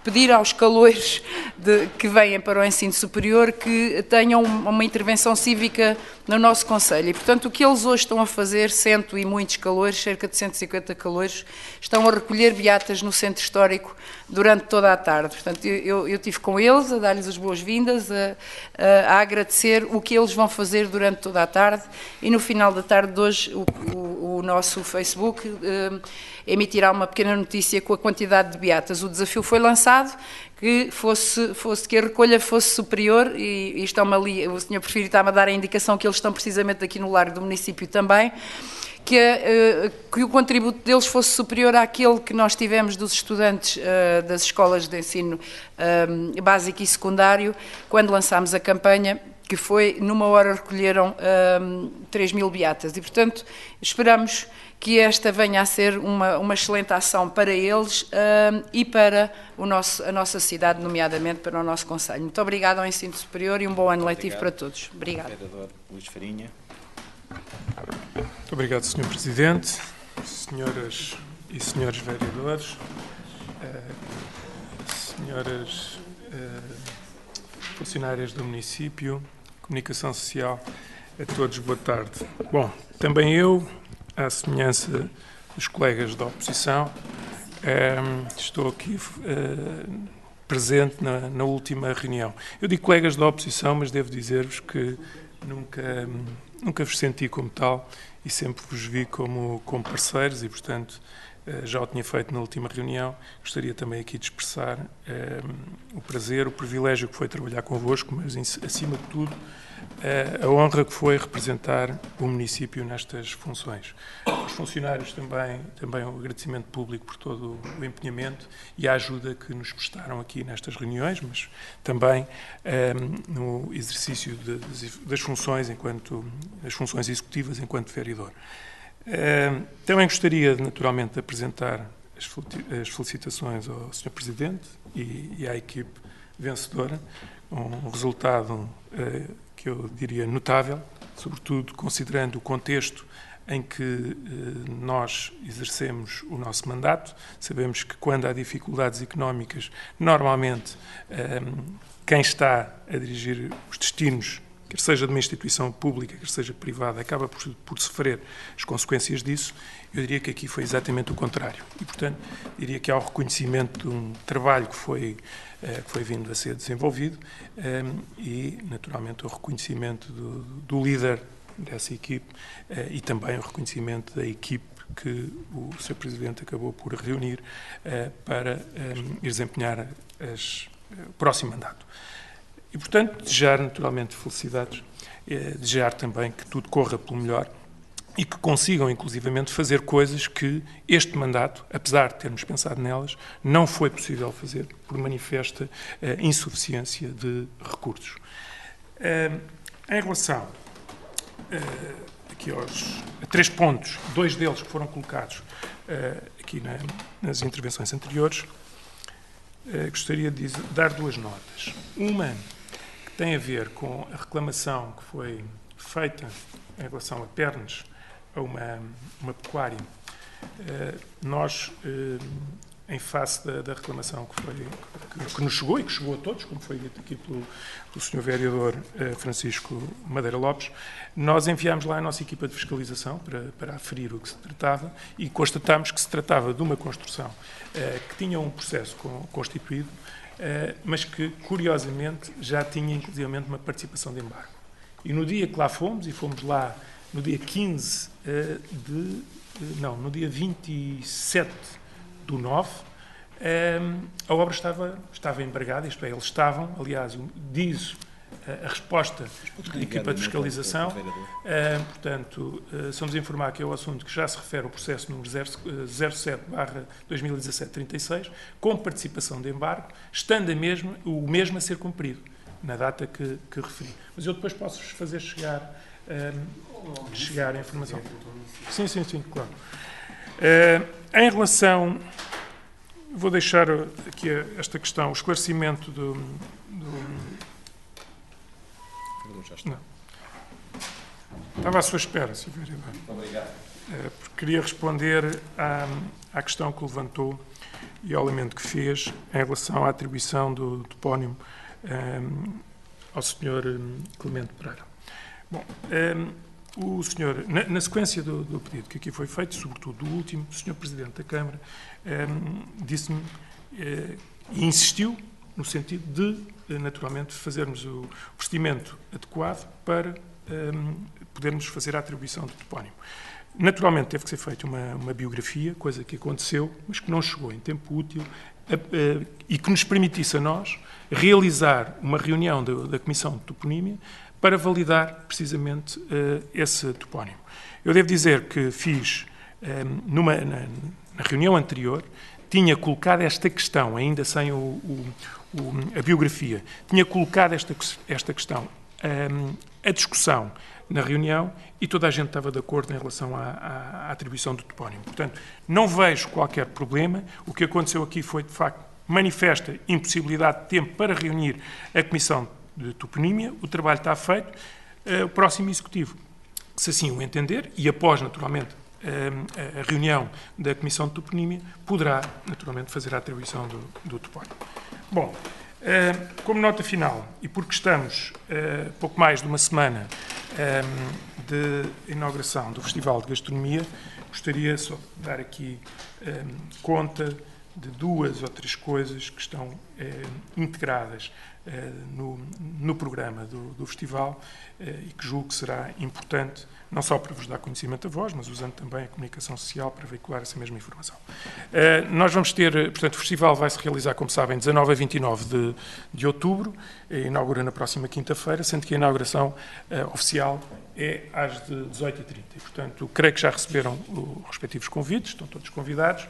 pedir aos caloiros que venham para o ensino superior que tenham uma intervenção cívica no nosso concelho. E, portanto, o que eles hoje estão a fazer, 100 e muitos caloiros, cerca de 150 caloiros, estão a recolher beatas no centro histórico durante toda a tarde. Portanto, eu estive com eles, a dar-lhes as boas-vindas, a agradecer o que eles vão fazer durante toda a tarde e no final da tarde de hoje o nosso Facebook emitirá uma pequena notícia com a quantidade de beatas. O desafio foi lançado que que a recolha fosse superior e estão ali, o Sr. Prefeito está-me a dar a indicação que eles estão precisamente aqui no largo do município também, que o contributo deles fosse superior àquele que nós tivemos dos estudantes das escolas de ensino básico e secundário, quando lançámos a campanha, que foi, numa hora recolheram 3.000 beatas. E, portanto, esperamos que esta venha a ser uma excelente ação para eles e para a nossa cidade, nomeadamente para o nosso concelho. Muito obrigada ao ensino superior e um bom ano letivo para todos. Obrigada. Vereador Luís Farinha. Muito obrigado, Sr. Presidente, senhoras e senhores vereadores, senhoras funcionárias do município, comunicação social, a todos boa tarde. Bom, também eu, à semelhança dos colegas da oposição, estou aqui presente na última reunião. Eu digo colegas da oposição, mas devo dizer-vos que nunca vos senti como tal e sempre vos vi como parceiros e, portanto, já o tinha feito na última reunião. Gostaria também aqui de expressar o prazer, o privilégio que foi trabalhar convosco, mas, acima de tudo, a honra que foi representar o município nestas funções. Os funcionários também um agradecimento público por todo o empenhamento e a ajuda que nos prestaram aqui nestas reuniões, mas também no exercício das funções executivas enquanto vereador. Também gostaria, naturalmente, de apresentar as felicitações ao Sr. Presidente e à equipe vencedora, um resultado que eu diria notável, sobretudo considerando o contexto em que nós exercemos o nosso mandato. Sabemos que quando há dificuldades económicas, normalmente quem está a dirigir os destinos, quer seja de uma instituição pública, quer seja privada, acaba por sofrer as consequências disso. Eu diria que aqui foi exatamente o contrário. E, portanto, diria que há o reconhecimento de um trabalho que foi vindo a ser desenvolvido e, naturalmente, o reconhecimento do líder dessa equipe e também o reconhecimento da equipe que o Sr. Presidente acabou por reunir para desempenhar o próximo mandato. E, portanto, desejar naturalmente felicidades, desejar também que tudo corra pelo melhor e que consigam, inclusivamente, fazer coisas que este mandato, apesar de termos pensado nelas, não foi possível fazer por manifesta insuficiência de recursos. Em relação aqui a 3 pontos, 2 deles que foram colocados aqui nas intervenções anteriores, gostaria de dar 2 notas. Uma que tem a ver com a reclamação que foi feita em relação a Pernes, a uma pecuária. Nós, em face da reclamação que nos chegou e que chegou a todos, como foi dito aqui pelo Sr. Vereador Francisco Madeira Lopes, nós enviámos lá a nossa equipa de fiscalização para aferir o que se tratava e constatámos que se tratava de uma construção que tinha um processo constituído, mas que, curiosamente, já tinha, inclusivamente, uma participação de embargo. E no dia que lá fomos, e fomos lá no dia no dia 27/9, a obra estava embargada, isto é, eles estavam, aliás, diz a resposta da equipa de fiscalização, portanto, somos a informar que é o assunto que já se refere ao processo número 07/2017-36, com participação de embargo, estando o mesmo a ser cumprido, na data que referi. Mas eu depois posso-vos fazer chegar a informação. Sim, claro. Em relação... Vou deixar aqui esta questão, o esclarecimento Não. Estava à sua espera, Sr. Vereador. Muito obrigado. Porque queria responder à questão que levantou e ao elemento que fez em relação à atribuição do topónimo ao Sr. Clemente Pereira. Bom, o senhor, na sequência do pedido que aqui foi feito, sobretudo do último, o Sr. Presidente da Câmara disse-me e insistiu no sentido de, naturalmente, fazermos o procedimento adequado para podermos fazer a atribuição do topónimo. Naturalmente, teve que ser feita uma biografia, coisa que aconteceu, mas que não chegou em tempo útil e que nos permitisse a nós realizar uma reunião da Comissão de Toponímia para validar precisamente esse topónimo. Eu devo dizer que fiz, na reunião anterior, tinha colocado esta questão, ainda sem a biografia, tinha colocado esta questão a discussão na reunião e toda a gente estava de acordo em relação à atribuição do topónimo. Portanto, não vejo qualquer problema. O que aconteceu aqui foi, de facto, manifesta impossibilidade de tempo para reunir a Comissão de Toponímia. O trabalho está feito. O próximo Executivo, se assim o entender, e após, naturalmente, a reunião da Comissão de Toponímia, poderá, naturalmente, fazer a atribuição do topónimo. Bom, como nota final, e porque estamos pouco mais de uma semana de inauguração do Festival de Gastronomia, gostaria só de dar aqui conta de 2 ou 3 coisas que estão integradas no programa do festival e que julgo que será importante não só para vos dar conhecimento a vós, mas usando também a comunicação social para veicular essa mesma informação. Nós vamos ter, portanto, o festival vai se realizar, como sabem, 19 a 29 de outubro, inaugura na próxima quinta-feira, sendo que a inauguração oficial é às 18h30. E, portanto, creio que já receberam os respectivos convites, estão todos convidados.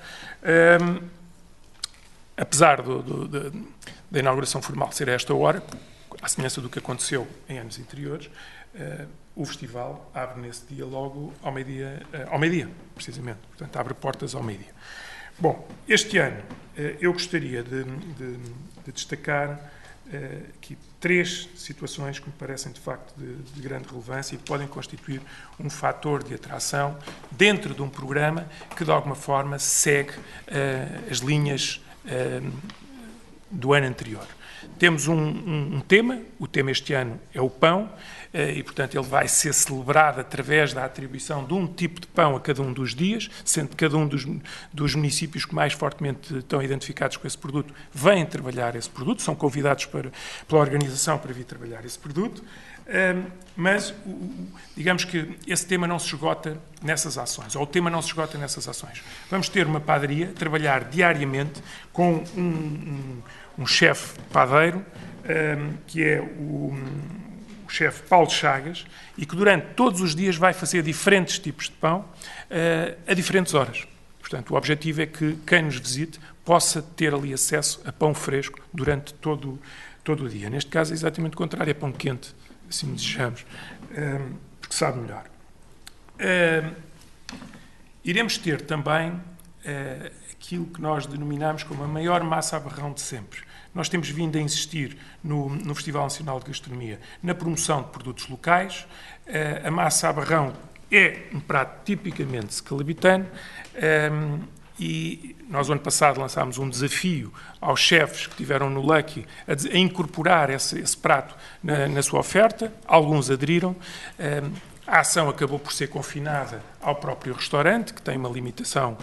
Apesar da inauguração formal ser a esta hora, à semelhança do que aconteceu em anos anteriores, o festival abre nesse dia logo ao meio-dia, precisamente. Portanto, abre portas ao meio-dia. Bom, este ano eu gostaria de destacar aqui 3 situações que me parecem, de facto, de grande relevância e que podem constituir um fator de atração dentro de um programa que, de alguma forma, segue as linhas do ano anterior. Temos um tema, o tema este ano é o pão, e, portanto, ele vai ser celebrado através da atribuição de um tipo de pão a cada um dos dias, sendo que cada um dos municípios que mais fortemente estão identificados com esse produto vêm trabalhar esse produto, são convidados pela organização para vir trabalhar esse produto, mas digamos que esse tema não se esgota nessas ações, ou o tema não se esgota nessas ações. Vamos ter uma padaria, trabalhar diariamente com um chefe padeiro, que é o chefe Paulo Chagas, e que durante todos os dias vai fazer diferentes tipos de pão a diferentes horas. Portanto, o objetivo é que quem nos visite possa ter ali acesso a pão fresco durante todo o dia. Neste caso é exatamente o contrário, é pão quente, assim desejamos, porque sabe melhor. Iremos ter também aquilo que nós denominamos como a maior massa a barrão de sempre. Nós temos vindo a insistir no Festival Nacional de Gastronomia na promoção de produtos locais. A massa a barrão é um prato tipicamente scalabitano, e nós, o ano passado, lançámos um desafio aos chefes que estiveram no Lucky a incorporar esse prato na sua oferta. Alguns aderiram. A ação acabou por ser confinada ao próprio restaurante, que tem uma limitação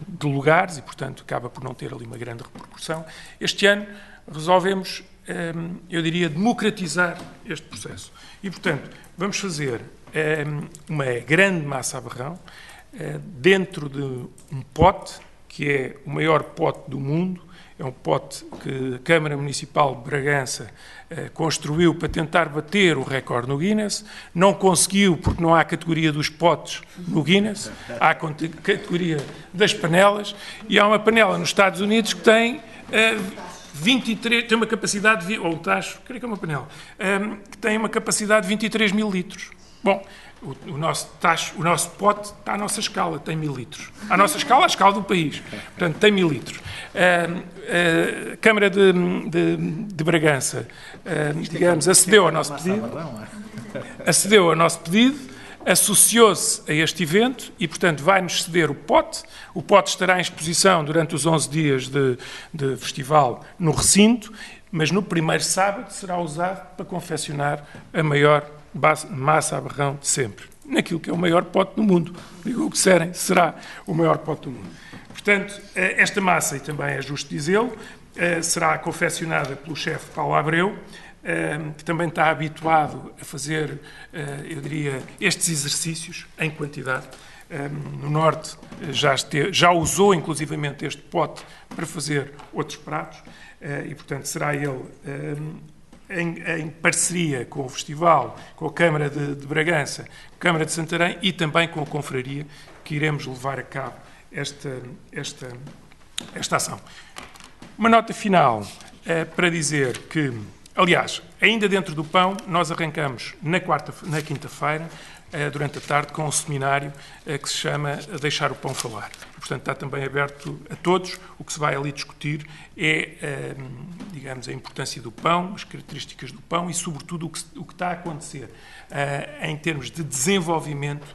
de lugares e, portanto, acaba por não ter ali uma grande repercussão. Este ano resolvemos, eu diria, democratizar este processo. E, portanto, vamos fazer uma grande massa a barrão dentro de um pote, que é o maior pote do mundo. É um pote que a Câmara Municipal de Bragança construiu para tentar bater o recorde no Guinness. Não conseguiu, porque não há categoria dos potes no Guinness, há categoria das panelas, e há uma panela nos Estados Unidos que tem 23, tem uma capacidade, ou um tacho, creio que é uma panela, que tem uma capacidade de 23 mil litros. Bom, o nosso pote está à nossa escala, tem 1000 litros. À nossa escala, a escala do país. Portanto, tem 1000 litros. A Câmara de Bragança, digamos, acedeu ao nosso pedido, associou-se a este evento e, portanto, vai-nos ceder o pote. O pote estará em exposição durante os 11 dias de festival no recinto, mas no primeiro sábado será usado para confeccionar a maior massa a barrão de sempre. Naquilo que é o maior pote do mundo. Digo o que disserem, será o maior pote do mundo. Portanto, esta massa, e também é justo dizê-lo, será confeccionada pelo chefe Paulo Abreu, que também está habituado a fazer, eu diria, estes exercícios em quantidade. No Norte já usou, inclusivamente, este pote para fazer outros pratos, e, portanto, será ele... Em parceria com o Festival, com a Câmara de Bragança, com a Câmara de Santarém e também com a Confraria, que iremos levar a cabo esta ação. Uma nota final para dizer que, aliás, ainda dentro do pão, nós arrancamos na quinta-feira, durante a tarde, com um seminário que se chama Deixar o Pão Falar. Portanto, está também aberto a todos. O que se vai ali discutir é, digamos, a importância do pão, as características do pão e, sobretudo, o que está a acontecer em termos de desenvolvimento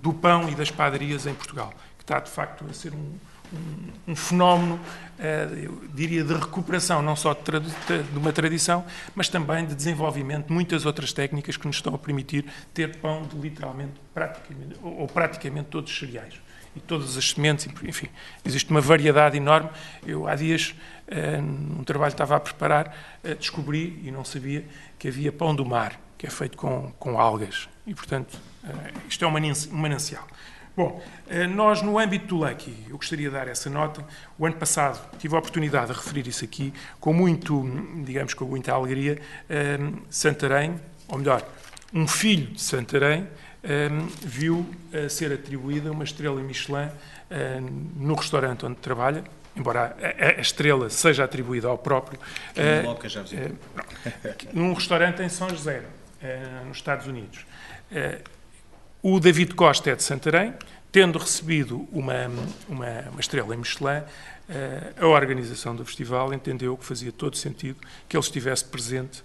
do pão e das padarias em Portugal, que está, de facto, a ser um fenómeno, eu diria, de recuperação, não só de uma tradição, mas também de desenvolvimento de muitas outras técnicas que nos estão a permitir ter pão de literalmente, praticamente todos os cereais e todas as sementes, enfim, existe uma variedade enorme. Eu, há dias, num trabalho que estava a preparar, descobri, e não sabia, que havia pão do mar, que é feito com algas. E, portanto, Isto é um manancial. Bom, nós no âmbito do Lucky, eu gostaria de dar essa nota. O ano passado tive a oportunidade de referir isso aqui, com muita alegria. Santarém, ou melhor, um filho de Santarém, viu ser atribuída uma estrela Michelin no restaurante onde trabalha, embora a estrela seja atribuída ao próprio. Num restaurante em São José, nos Estados Unidos. O David Costa é de Santarém, tendo recebido uma estrela Michelin, a organização do festival entendeu que fazia todo sentido que ele estivesse presente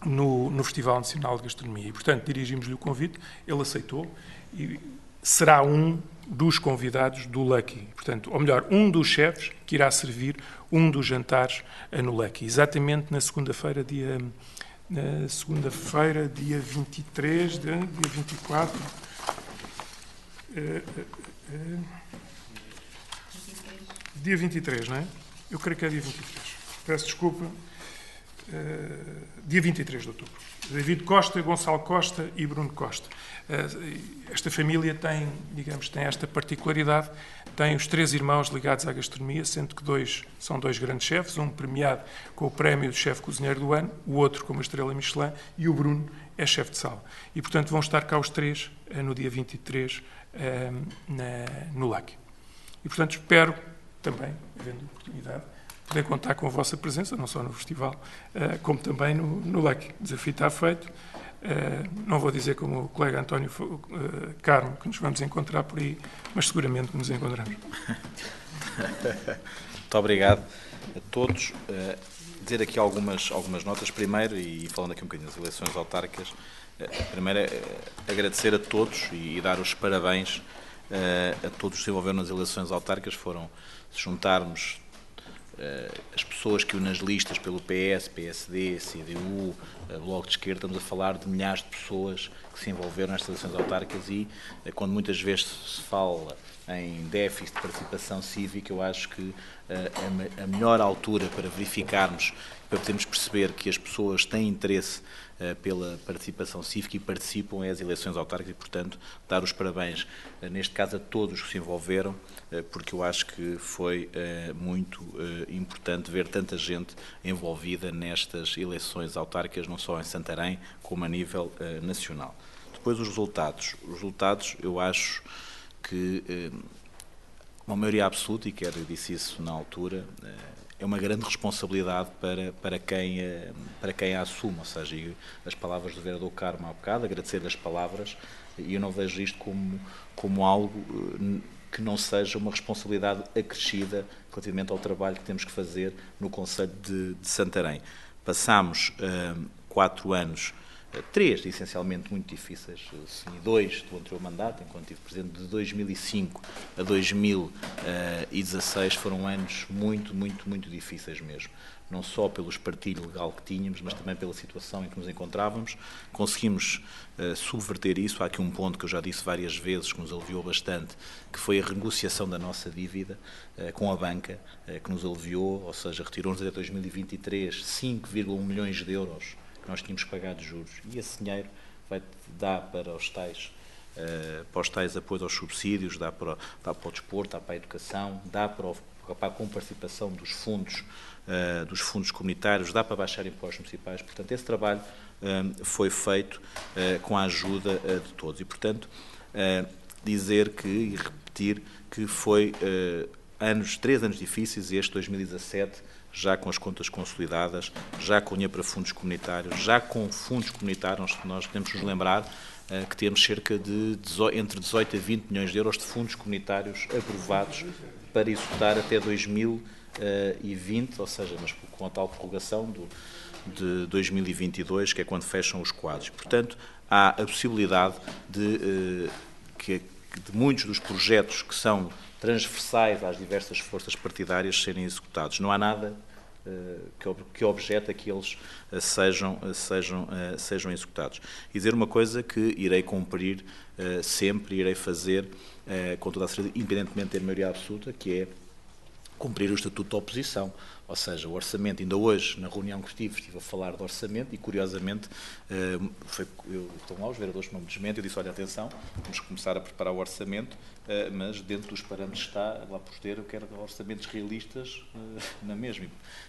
no Festival Nacional de Gastronomia. E, portanto, dirigimos-lhe o convite, ele aceitou e será um dos convidados do Lucky. Portanto, ou melhor, um dos chefes que irá servir um dos jantares no Lucky. Exatamente na segunda-feira, dia 23, dia 24... dia 23, não é? Eu creio que é dia 23. Peço desculpa. Dia 23 de outubro. David Costa, Gonçalo Costa e Bruno Costa. Esta família tem esta particularidade. Tem os 3 irmãos ligados à gastronomia, sendo que 2 são 2 grandes chefes, um premiado com o prémio de chefe cozinheiro do ano, o outro com uma estrela Michelin, e o Bruno é chefe de sala. E, portanto, vão estar cá os 3 no dia 23 no Lucky. E, portanto, espero também, havendo oportunidade, poder contar com a vossa presença, não só no festival, como também no Lucky. O desafio está feito. Não vou dizer como o colega António Carmo, que nos vamos encontrar por aí, mas seguramente nos encontramos. Muito obrigado a todos. Dizer aqui algumas notas. Primeiro, e falando aqui um bocadinho das eleições autárquicas, primeiro é agradecer a todos e dar os parabéns a todos que se envolveram nas eleições autárquicas. Se juntarmos as pessoas que nas listas pelo PS, PSD, CDU, Bloco de Esquerda, estamos a falar de milhares de pessoas que se envolveram nestas eleições autárquicas e quando muitas vezes se fala em déficit de participação cívica, eu acho que a melhor altura para verificarmos, para podermos perceber que as pessoas têm interesse pela participação cívica e participam é as eleições autárquicas e, portanto, dar os parabéns, neste caso, a todos que se envolveram, porque eu acho que foi muito importante ver tanta gente envolvida nestas eleições autárquicas, não só em Santarém, como a nível nacional. Depois, os resultados. Os resultados, eu acho que uma maioria absoluta, e quero disse isso na altura, é uma grande responsabilidade para quem a assume, ou seja, as palavras do vereador Carmo há bocado, agradecer-lhe as palavras, e eu não vejo isto como algo que não seja uma responsabilidade acrescida relativamente ao trabalho que temos que fazer no Concelho de Santarém. Passámos 4 anos, 3 essencialmente muito difíceis, e 2 do anterior mandato, enquanto estive presidente, de 2005 a 2016 foram anos muito difíceis mesmo. Não só pelo espartilho legal que tínhamos, mas também pela situação em que nos encontrávamos. Conseguimos subverter isso. Há aqui um ponto que eu já disse várias vezes, que nos aliviou bastante, que foi a renegociação da nossa dívida com a banca, que nos aliviou, ou seja, retirou-nos até 2023 5,1 milhões de euros que nós tínhamos pagado de juros. E esse dinheiro vai dar para os tais apoios aos subsídios, dá para o desporto, dá para a educação, dá para a comparticipação dos fundos comunitários, dá para baixar impostos municipais. Portanto, esse trabalho foi feito com a ajuda de todos. E, portanto, dizer e repetir que foi 3 anos difíceis, e este 2017, já com as contas consolidadas, já com dinheiro para fundos comunitários, já com fundos comunitários, nós temos que nos lembrar que temos cerca de entre 18 a 20 milhões de euros de fundos comunitários aprovados para executar até 2020, ou seja, mas com a tal prorrogação de 2022, que é quando fecham os quadros. Portanto, há a possibilidade de muitos dos projetos que são transversais às diversas forças partidárias serem executados. Não há nada que objeta que eles sejam executados. E dizer uma coisa que irei cumprir sempre, irei fazer com toda a certeza, independentemente de ter maioria absoluta, que é cumprir o estatuto da oposição. Ou seja, o orçamento, ainda hoje, na reunião que estive a falar do orçamento e, curiosamente, estão lá os vereadores que não me desmentem, eu disse, olha, atenção, vamos começar a preparar o orçamento, mas dentro dos parâmetros que está, lá por ter, eu quero orçamentos realistas na mesma.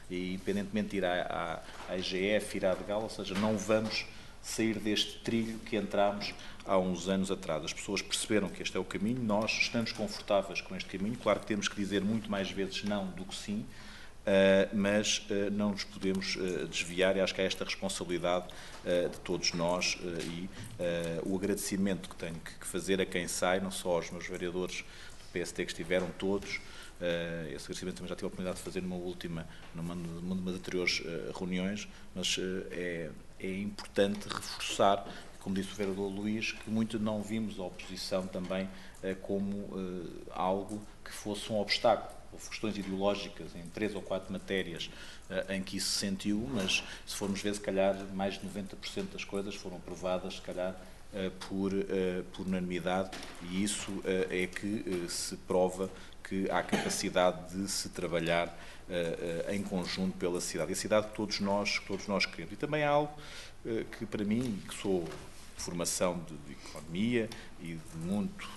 E, independentemente de ir à IGF, ir à Degal, ou seja, não vamos sair deste trilho que entramos há uns anos atrás. As pessoas perceberam que este é o caminho, nós estamos confortáveis com este caminho, claro que temos que dizer muito mais vezes não do que sim, mas não nos podemos desviar e acho que há esta responsabilidade de todos nós e o agradecimento que tenho que fazer a quem sai, não só aos meus vereadores do PST que estiveram todos, esse agradecimento também já tive a oportunidade de fazer numa das anteriores reuniões, mas é importante reforçar, como disse o vereador Luís, que muito não vimos a oposição também como algo que fosse um obstáculo. Houve questões ideológicas em 3 ou 4 matérias em que isso se sentiu, mas se formos ver, se calhar, mais de 90% das coisas foram aprovadas, se calhar, por unanimidade, e isso é que se prova que há capacidade de se trabalhar em conjunto pela cidade. E a cidade que todos nós queremos. E também há algo que, para mim, que sou de formação de economia e de muito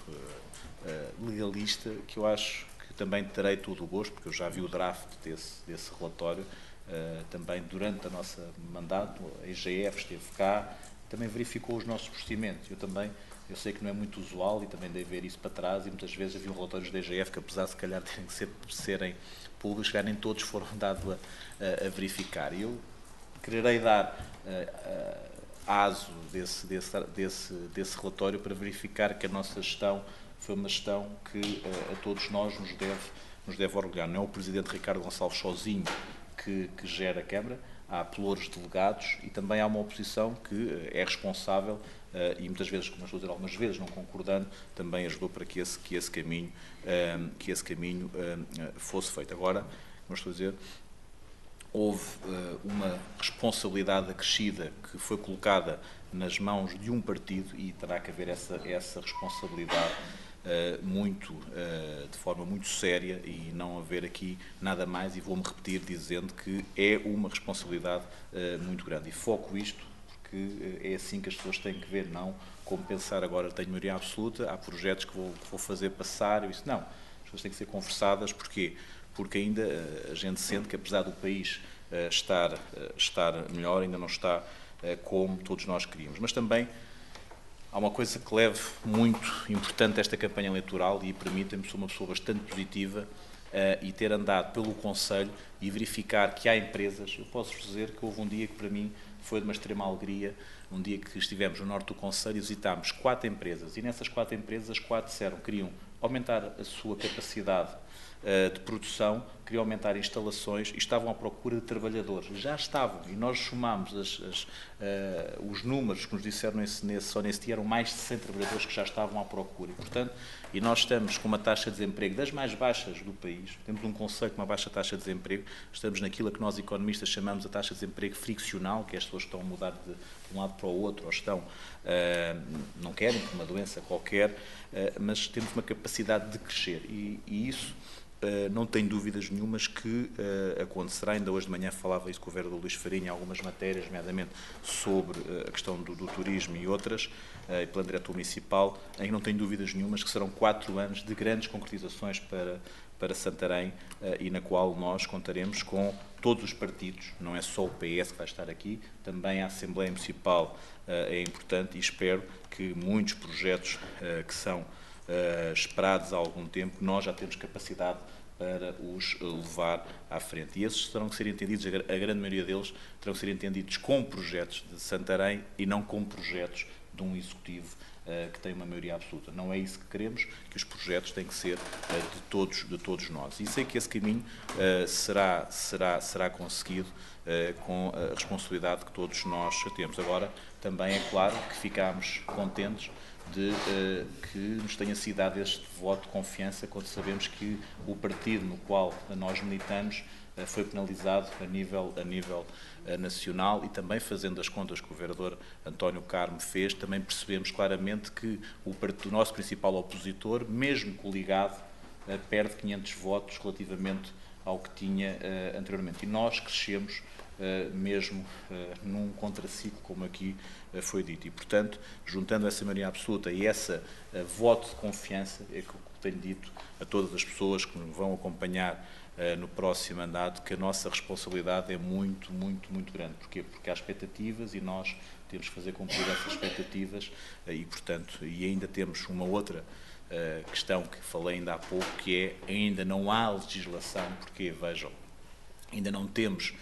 legalista, que eu acho que também terei todo o gosto, porque eu já vi o draft desse relatório, também durante o nosso mandato, a IGF esteve cá, também verificou os nossos procedimentos. Eu sei que não é muito usual e também dei ver isso para trás, e muitas vezes havia relatórios da IGF que, apesar de se calhar terem que serem públicos, se calhar nem todos foram dados a verificar. E eu quererei dar aso desse relatório para verificar que a nossa gestão foi uma gestão que a todos nós nos deve orgulhar. Não é o Presidente Ricardo Gonçalves sozinho que gera a Câmara, há pelouros delegados e também há uma oposição que é responsável e muitas vezes, como eu estou a dizer, algumas vezes não concordando, também ajudou para que esse caminho fosse feito. Agora, como eu estou a dizer, houve uma responsabilidade acrescida que foi colocada nas mãos de um partido e terá que haver essa responsabilidade de forma muito séria e não haver aqui nada mais, e vou-me repetir dizendo que é uma responsabilidade muito grande. E foco isto porque é assim que as pessoas têm que ver, não como pensar agora tenho maioria absoluta, há projetos que vou fazer passar, isso não. As pessoas têm que ser conversadas, porquê? Porque ainda a gente sente que, apesar do país estar melhor, ainda não está como todos nós queríamos. Mas também há uma coisa que leve muito importante esta campanha eleitoral e permita-me, sou uma pessoa bastante positiva e ter andado pelo Conselho e verificar que há empresas. Eu posso dizer que houve um dia que para mim foi de uma extrema alegria, um dia que estivemos no norte do Conselho e visitámos 4 empresas, e nessas 4 empresas, as 4 disseram que queriam aumentar a sua capacidade de produção, queriam aumentar instalações e estavam à procura de trabalhadores. Já estavam, e nós somámos os números que nos disseram só nesse dia, eram mais de 100 trabalhadores que já estavam à procura. E, portanto, nós estamos com uma taxa de desemprego das mais baixas do país, temos um conceito com uma baixa taxa de desemprego, estamos naquilo que nós economistas chamamos a taxa de desemprego friccional, que é as pessoas estão a mudar de um lado para o outro, ou estão, não querem, por uma doença qualquer, mas temos uma capacidade de crescer e isso não tenho dúvidas nenhumas que acontecerá. Ainda hoje de manhã falava isso com o vereador Luís Farinha, em algumas matérias, nomeadamente sobre a questão do turismo e outras, e pela diretora municipal, em que não tenho dúvidas nenhumas que serão 4 anos de grandes concretizações para Santarém e na qual nós contaremos com todos os partidos, não é só o PS que vai estar aqui, também a Assembleia Municipal é importante e espero que muitos projetos que são esperados há algum tempo, nós já temos capacidade para os levar à frente. E esses terão que ser entendidos, a grande maioria deles, terão que ser entendidos como projetos de Santarém e não como projetos de um executivo que tem uma maioria absoluta. Não é isso que queremos, que os projetos têm que ser de todos nós. E sei que esse caminho será conseguido com a responsabilidade que todos nós temos. Agora, também é claro que ficamos contentes de que nos tenha sido dado este voto de confiança quando sabemos que o partido no qual nós militamos foi penalizado a nível nacional, e também fazendo as contas que o vereador António Carmo fez, também percebemos claramente que o nosso principal opositor, mesmo coligado perde 500 votos relativamente ao que tinha anteriormente. E nós crescemos mesmo num contraciclo, como aqui foi dito. E, portanto, juntando essa maioria absoluta e esse voto de confiança, é que eu tenho dito a todas as pessoas que nos vão acompanhar no próximo mandato, que a nossa responsabilidade é muito, muito, muito grande. Porquê? Porque há expectativas e nós temos que fazer cumprir essas expectativas e, portanto, e ainda temos uma outra questão que falei ainda há pouco, que é ainda não há legislação, porque, vejam, ainda não temos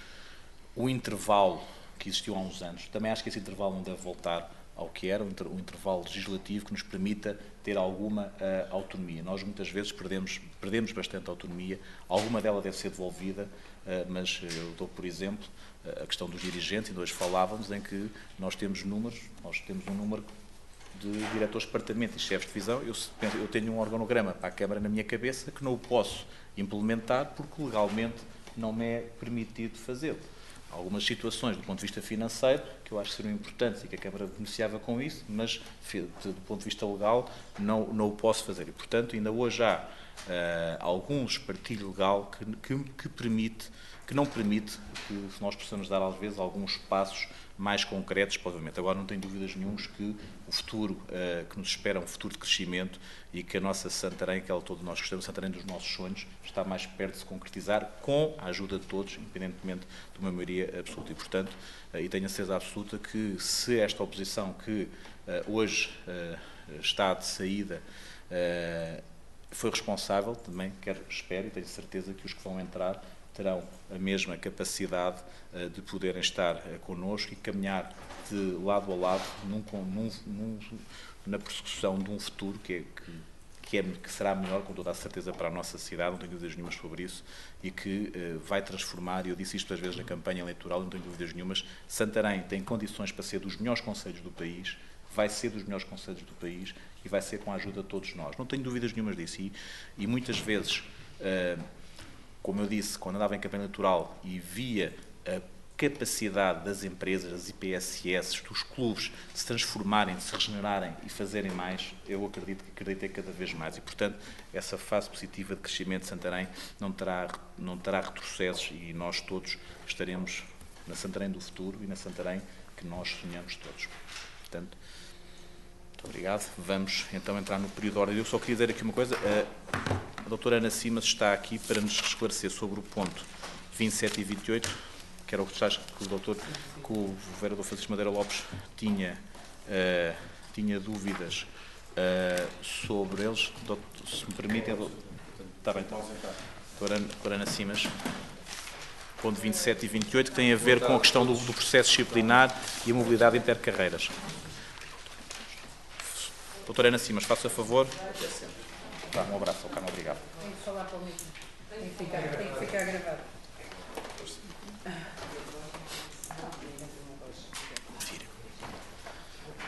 o intervalo que existiu há uns anos. Também acho que esse intervalo não deve voltar ao que era, um intervalo legislativo que nos permita ter alguma autonomia. Nós muitas vezes perdemos bastante autonomia, alguma dela deve ser devolvida, mas eu dou, por exemplo, a questão dos dirigentes, ainda hoje falávamos, em que nós temos números, nós temos um número de diretores de departamento e chefes de divisão. Eu tenho um organograma para a Câmara na minha cabeça que não o posso implementar porque legalmente não me é permitido fazê-lo. Algumas situações do ponto de vista financeiro que eu acho que seriam importantes e que a Câmara beneficiava com isso, mas do ponto de vista legal não o posso fazer. E, portanto, ainda hoje há algum espartilho legal que não permite que nós possamos dar, às vezes, alguns passos mais concretos para o desenvolvimento. Agora, não tenho dúvidas nenhumas que o futuro que nos espera é um futuro de crescimento e que a nossa Santarém, que é todos nós gostamos, Santarém dos nossos sonhos, está mais perto de se concretizar com a ajuda de todos, independentemente de uma maioria absoluta. E, portanto, e tenho a certeza absoluta que se esta oposição que hoje está de saída foi responsável, também espero e tenho certeza que os que vão entrar terão a mesma capacidade de poderem estar connosco e caminhar de lado a lado na persecução de um futuro que será melhor, com toda a certeza, para a nossa cidade, não tenho dúvidas nenhumas sobre isso, e que vai transformar, e eu disse isto às vezes na campanha eleitoral, não tenho dúvidas nenhumas, Santarém tem condições para ser dos melhores concelhos do país, vai ser dos melhores concelhos do país e vai ser com a ajuda de todos nós. Não tenho dúvidas nenhumas disso. E muitas vezes, como eu disse, quando andava em campanha eleitoral e via a capacidade das empresas, das IPSS, dos clubes, de se transformarem, de se regenerarem e fazerem mais, eu acreditei cada vez mais. E, portanto, essa fase positiva de crescimento de Santarém não terá retrocessos e nós todos estaremos na Santarém do futuro e na Santarém que nós sonhamos todos. Portanto, muito obrigado. Vamos então entrar no período de ordem. Eu só queria dizer aqui uma coisa. A doutora Ana Simas está aqui para nos esclarecer sobre o ponto 27 e 28, que era o que o vereador Francisco Madeira Lopes tinha dúvidas sobre eles. Se me permitem, está bem, então. Doutora Ana Simas, ponto 27 e 28, que tem a ver com a questão do processo disciplinar e a mobilidade intercarreiras. Doutora Ana Simas, faça favor. Tá, um abraço ao Carmo, obrigado. Tem que falar para o micro. Tem que ficar gravado.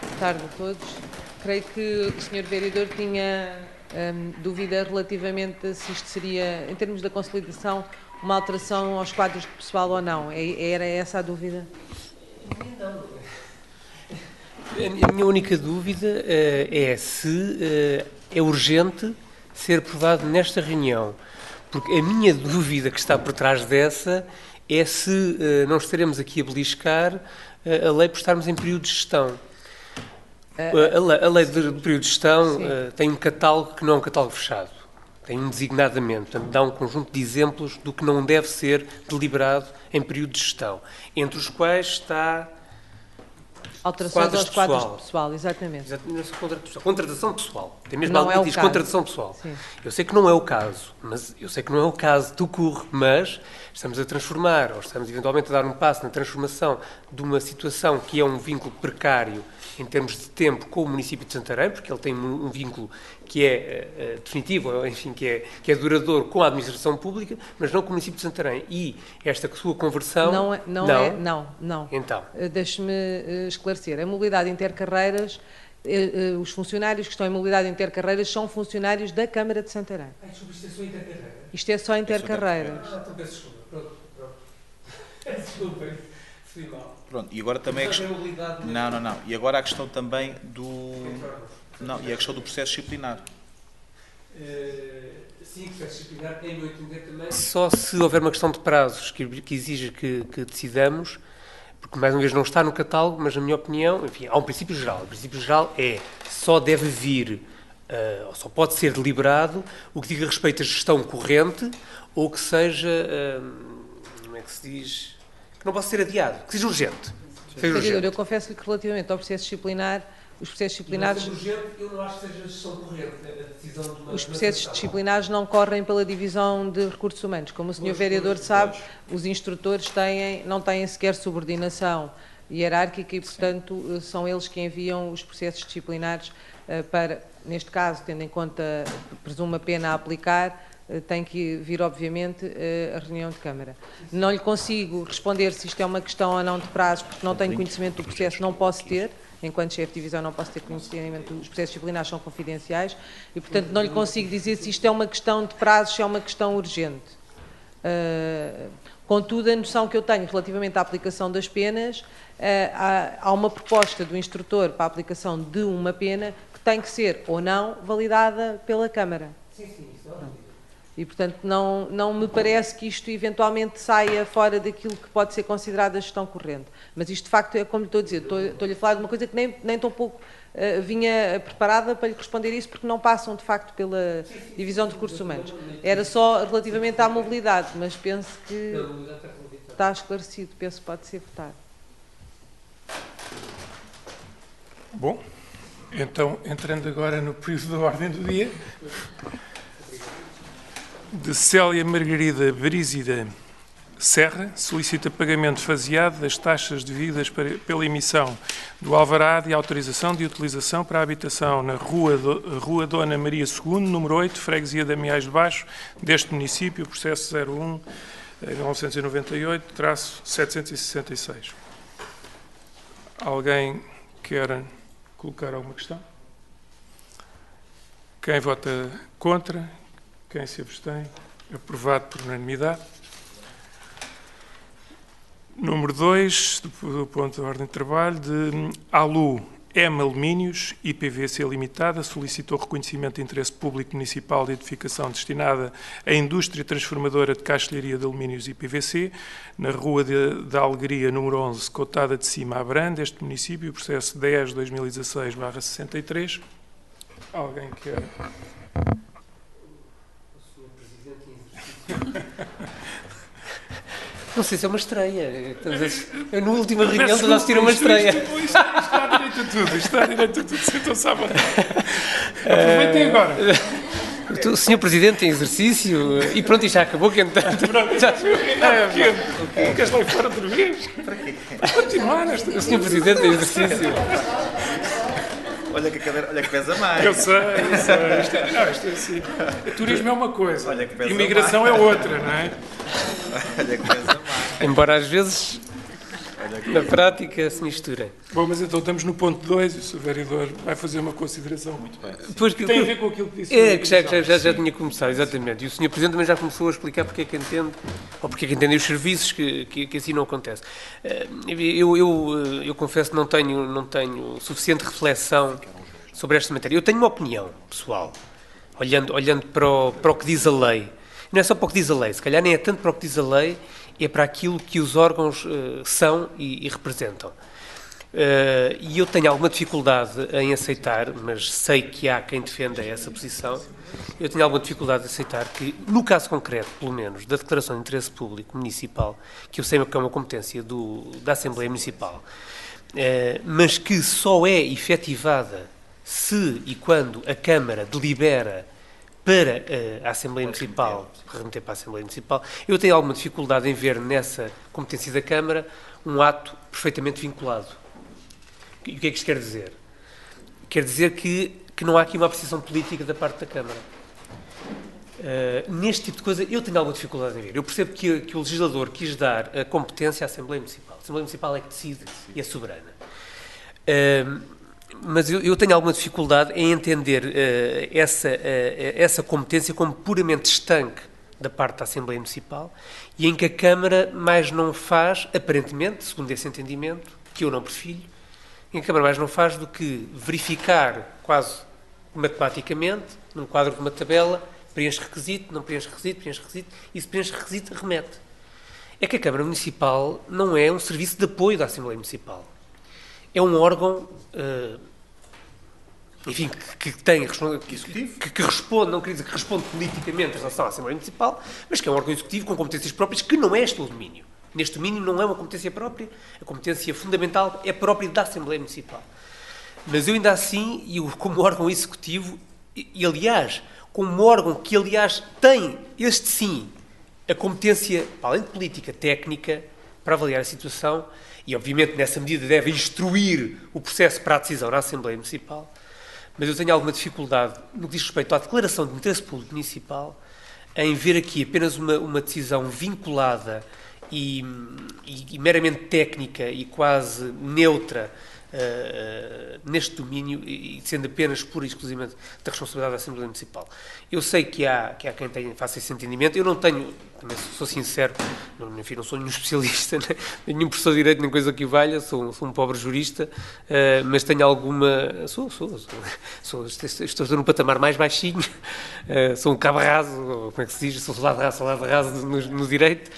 Boa tarde a todos. Creio que o Sr. Vereador tinha dúvida relativamente a se isto seria, em termos da consolidação, uma alteração aos quadros de pessoal ou não. Era essa a dúvida? A minha única dúvida é se é urgente ser aprovado nesta reunião, porque a minha dúvida que está por trás dessa é se não estaremos aqui a beliscar a lei por estarmos em período de gestão. A lei de período de gestão tem um catálogo que não é um catálogo fechado, tem um designadamente, portanto, dá um conjunto de exemplos do que não deve ser deliberado em período de gestão, entre os quais está... Alterações aos quadros de pessoal, exatamente. Contratação pessoal. Tem mesmo não algo é que diz contratação pessoal. Sim. Eu sei que não é o caso, do CUR, mas estamos a transformar, ou estamos eventualmente a dar um passo na transformação de uma situação que é um vínculo precário em termos de tempo com o município de Santarém, porque ele tem um vínculo que é definitivo, enfim, que é duradouro com a administração pública, mas não com o município de Santarém. E esta sua conversão... Não. Então. Deixe-me esclarecer. A mobilidade intercarreiras, os funcionários que estão em mobilidade intercarreiras são funcionários da Câmara de Santarém. Isto é só intercarreiras? Isto é só intercarreiras. Então peço desculpa. Pronto. Desculpem. Fui mal. Pronto, e agora também a questão... Não. E agora a questão também do... Não, e a questão do processo disciplinar. Sim, processo disciplinar, em meu entender também. Só se houver uma questão de prazos que exija que decidamos, porque mais uma vez não está no catálogo, mas na minha opinião, enfim, há um princípio geral. O princípio geral é só deve vir, ou só pode ser deliberado o que diga respeito à gestão corrente ou que seja, como é que se diz, que não possa ser adiado, que seja urgente. Vereador, eu confesso-lhe que relativamente ao processo disciplinar, os processos disciplinares... Eu não acho que seja a gestão corrente, a decisão de uma... Os processos disciplinares não correm pela divisão de recursos humanos. Como o Sr. Vereador sabe, os instrutores não têm sequer subordinação hierárquica e, portanto, são eles que enviam os processos disciplinares para, neste caso, tendo em conta, presumo, a pena a aplicar, tem que vir, obviamente, a reunião de Câmara. Não lhe consigo responder se isto é uma questão ou não de prazo, porque não tenho conhecimento do processo, não posso ter. Enquanto chefe de divisão não posso ter conhecimento, os processos disciplinares são confidenciais e, portanto, não lhe consigo dizer se isto é uma questão de prazo, se é uma questão urgente. Contudo, a noção que eu tenho relativamente à aplicação das penas, há uma proposta do instrutor para a aplicação de uma pena que tem que ser ou não validada pela Câmara. Sim, isso é óbvio. E, portanto, não me parece que isto eventualmente saia fora daquilo que pode ser considerado a gestão corrente. Mas isto, de facto, é como lhe estou a dizer, estou-lhe a falar de uma coisa que nem tão pouco vinha preparada para lhe responder isso, porque não passam, de facto, pela divisão de recursos humanos. Era só relativamente à mobilidade, mas penso que está esclarecido, penso que pode ser votado. Bom, então, entrando agora no período da ordem do dia... De Célia Margarida Brígida Serra, solicita pagamento faseado das taxas devidas pela emissão do alvará de autorização de utilização para a habitação na Rua Dona Maria II, número 8, Freguesia de Amiais de Baixo, deste município, processo 01-1998-766. Alguém quer colocar alguma questão? Quem vota contra? Quem se abstém? Aprovado por unanimidade. Número 2, do ponto de ordem de trabalho, de ALU M Alumínios, IPVC Limitada, solicitou reconhecimento de interesse público municipal de edificação destinada à indústria transformadora de caixilharia de alumínios e PVC, na Rua da Alegria, número 11, Cotada de Cima a Brand, deste município, processo 10/2016/63. Alguém quer... Não sei se é uma estreia. Eu, na última reunião, de nós tiramos uma estreia. Isto está direito a tudo. Sentam-se à vontade. Aproveitem agora. O Sr. Presidente em exercício. E pronto, isto já acabou. Que entretanto. Queres lá fora outra vez? Para quê? Continuar nesta. O Sr. Presidente em exercício. Olha que pesa mais. Eu sei. Isto é assim. Turismo é uma coisa, Olha que pesa imigração mais. é outra, não é? Olha que pesa mais. Embora às vezes, na prática, se misturem. Bom, mas então estamos no ponto 2 e o Sr. Vereador vai fazer uma consideração. Muito bem. Que tem a ver com aquilo que disse. É, que já tinha começado, exatamente. E o Sr. Presidente também já começou a explicar porque é que entende, ou porque é que entendem os serviços que assim não acontece. Eu confesso que não tenho suficiente reflexão sobre esta matéria. Eu tenho uma opinião pessoal, olhando para o que diz a lei. Não é só para o que diz a lei, se calhar nem é tanto para o que diz a lei, é para aquilo que os órgãos são e representam. E eu tenho alguma dificuldade em aceitar, mas sei que há quem defenda essa posição, eu tenho alguma dificuldade em aceitar que, no caso concreto, pelo menos, da Declaração de Interesse Público Municipal, que eu sei que é uma competência da Assembleia Municipal, mas que só é efetivada se e quando a Câmara delibera para a Assembleia Municipal, remeter para a Assembleia Municipal, eu tenho alguma dificuldade em ver nessa competência da Câmara um ato perfeitamente vinculado. E o que é que isto quer dizer? Quer dizer que não há aqui uma apreciação política da parte da Câmara. Neste tipo de coisa eu tenho alguma dificuldade em ver. Eu percebo que o legislador quis dar a competência à Assembleia Municipal. A Assembleia Municipal é que decide e é soberana. Mas eu tenho alguma dificuldade em entender essa competência como puramente estanque da parte da Assembleia Municipal e em que a Câmara mais não faz, aparentemente, segundo esse entendimento, que eu não prefiro, em que a Câmara mais não faz do que verificar quase matematicamente, num quadro de uma tabela, preenche requisito, não preenche requisito, e se preenche requisito, remete. É que a Câmara Municipal não é um serviço de apoio da Assembleia Municipal. É um órgão, enfim, que tem, que responde, não queria dizer que responde politicamente em relação à Assembleia Municipal, mas que é um órgão executivo com competências próprias que não é este o domínio. Neste domínio não é uma competência própria, a competência fundamental é própria da Assembleia Municipal. Mas eu ainda assim, e como órgão executivo, e aliás, como órgão que aliás tem, este sim, a competência, além de política, técnica, para avaliar a situação, e obviamente nessa medida deve instruir o processo para a decisão na Assembleia Municipal, mas eu tenho alguma dificuldade no que diz respeito à declaração de interesse público municipal em ver aqui apenas uma decisão vinculada e meramente técnica e quase neutra neste domínio e sendo apenas pura e exclusivamente da responsabilidade da Assembleia Municipal. Eu sei que há quem faça esse entendimento, eu não tenho, também sou sincero, enfim, não sou nenhum especialista, nenhum professor de Direito, nem coisa que o valha, sou um pobre jurista, mas tenho alguma... Estou num patamar mais baixinho, sou um cabo raso, como é que se diz, sou soldado raso no Direito,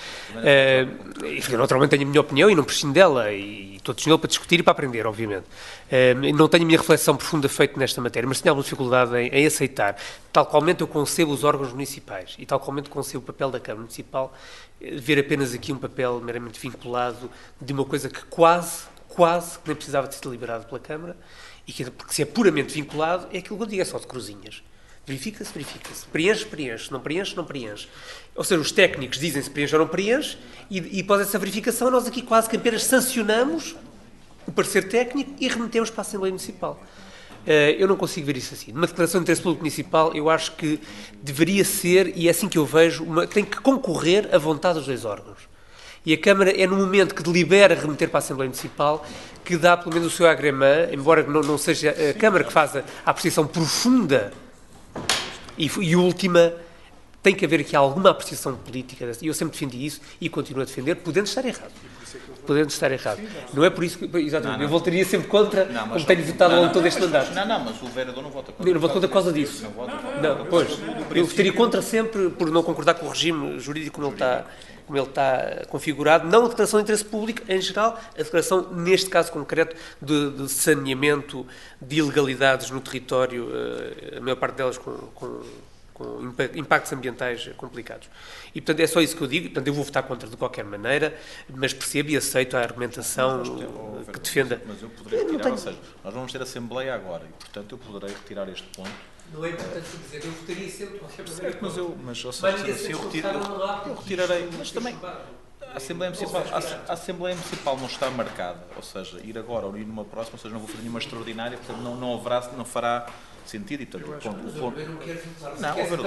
enfim, naturalmente tenho a minha opinião e não prescindo dela, e estou disponível para discutir e para aprender, obviamente. Não tenho a minha reflexão profunda feita nesta matéria, mas tenho alguma dificuldade em aceitar, tal qualmente eu concebo os órgãos municipais e tal qualmente concebo o papel da Câmara Municipal, ver apenas aqui um papel meramente vinculado de uma coisa que quase que nem precisava de ser deliberado pela Câmara, e que, porque se é puramente vinculado, é aquilo que eu digo, é só de cruzinhas. Verifica-se, preenche, não preenche. Ou seja, os técnicos dizem se preenche ou não preenche, e após essa verificação nós aqui quase que apenas sancionamos o parecer técnico e remetemos para a Assembleia Municipal. Eu não consigo ver isso assim. Numa declaração de interesse público municipal, eu acho que deveria ser, e é assim que eu vejo, tem que concorrer à vontade dos dois órgãos. E a Câmara é no momento que delibera remeter para a Assembleia Municipal que dá pelo menos o seu agremã, embora não seja a Câmara que faça a apreciação profunda e última, tem que haver aqui alguma apreciação política, e eu sempre defendi isso e continuo a defender, podendo estar errado. Não é por isso que... Exatamente, eu voltaria sempre contra, como tenho votado ao longo de todo este mandato. Não, mas o vereador não vota contra. Eu não voto contra por causa disso. Pois. Eu votaria contra sempre por não concordar com o regime jurídico como ele está configurado, não a declaração de interesse público em geral, a declaração, neste caso concreto, de saneamento de ilegalidades no território, a maior parte delas com impactos ambientais complicados. E, portanto, é só isso que eu digo. Portanto, eu vou votar contra de qualquer maneira, mas percebo e aceito a argumentação que defenda. Mas eu poderei retirar, ou seja, nós vamos ter Assembleia agora, e, portanto, eu poderei retirar este ponto. Não é importante dizer, eu votaria sempre de qualquer maneira. Eu retirarei, mas também... A Assembleia Municipal não está marcada, ou seja, ir agora ou ir numa próxima, ou seja, não vou fazer nenhuma extraordinária, portanto não fará sentido, e portanto o ponto... Eu não quero votar. Não, vereador,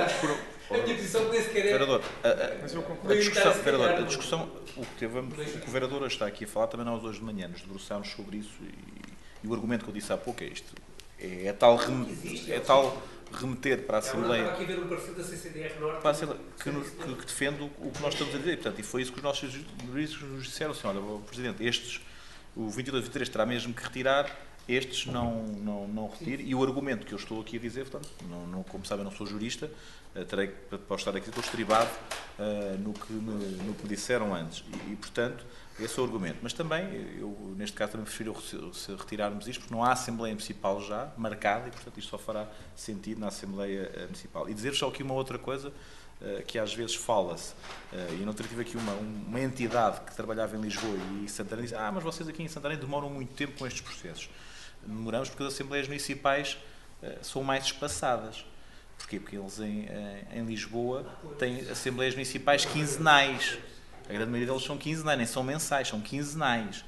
a minha posição nem sequer é... Vereador, a discussão, o que o vereador hoje está aqui a falar, também nós hoje de manhã nos debruçámos sobre isso, e o argumento que eu disse há pouco é isto, é tal remeter para a Assembleia... Não, aqui haver um parecer da CCDR Norte que defende o que nós estamos a dizer, e, portanto, e foi isso que os nossos juristas nos disseram, assim, olha, Presidente, o 22 e 23 terá mesmo que retirar, estes não retire, e o argumento que eu estou aqui a dizer, portanto, como sabem, não sou jurista, terei que, para estar aqui, estou estribado no que me disseram antes, e, portanto, esse é o argumento. Mas também, eu neste caso também prefiro retirarmos isto, porque não há Assembleia Municipal já marcada, e, portanto, isto só fará sentido na Assembleia Municipal. E dizer só aqui uma outra coisa, que às vezes fala-se, e não tive aqui uma entidade que trabalhava em Lisboa e Santarém, diz, mas vocês aqui em Santarém demoram muito tempo com estes processos. Demoramos porque as Assembleias Municipais são mais espaçadas. Porquê? Porque eles em Lisboa têm Assembleias Municipais quinzenais. A grande maioria deles são quinzenais, nem são mensais, são quinzenais.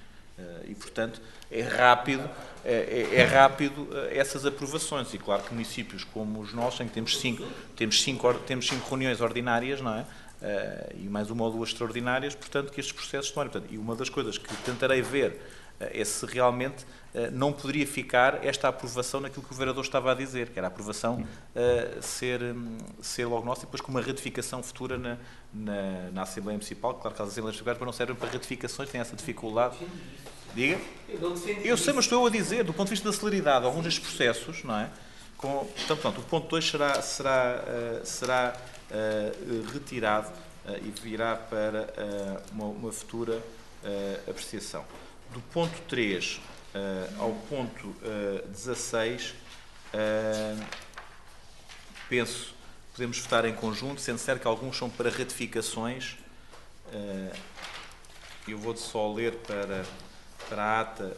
E, portanto, é rápido essas aprovações. E claro que municípios como os nossos, em que temos cinco reuniões ordinárias, não é? E mais uma ou duas extraordinárias, portanto, que estes processos estão. Portanto, e uma das coisas que tentarei ver é se realmente não poderia ficar esta aprovação naquilo que o vereador estava a dizer, que era a aprovação ser logo nossa, e depois com uma ratificação futura na Assembleia Municipal. Claro que as Assembleias Municipais não servem para ratificações, têm essa dificuldade. Diga? Eu sei, mas estou a dizer, do ponto de vista da celeridade, alguns destes processos, não é? Portanto, pronto, o ponto 2 será retirado e virá para uma futura apreciação. Do ponto 3 ao ponto 16, penso que podemos votar em conjunto, sendo certo que alguns são para ratificações. Eu vou só ler para a ata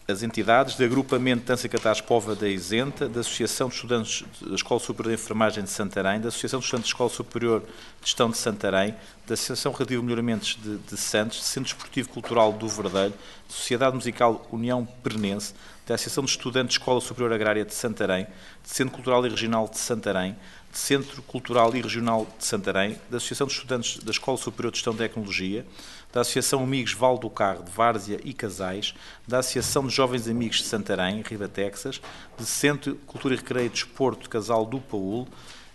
as entidades: do Agrupamento de Dança e Catás Póvoa da Isenta, da Associação de Estudantes da Escola Superior de Enfermagem de Santarém, da Associação de Estudantes da Escola Superior de Gestão de Santarém, da Associação Relativo Melhoramentos de Santos, do Centro Esportivo Cultural do Verdelho, da Sociedade Musical União Pernense, da Associação de Estudantes da Escola Superior Agrária de Santarém, do Centro Cultural e Regional de Santarém, do Centro Cultural e Regional de Santarém, da Associação de Estudantes da Escola Superior de Gestão de Tecnologia, da Associação Amigos Val do Carro de Várzea e Casais, da Associação de Jovens Amigos de Santarém, Riba Texas, do Centro de Cultura e Recreio e Desporto de Casal do Paúl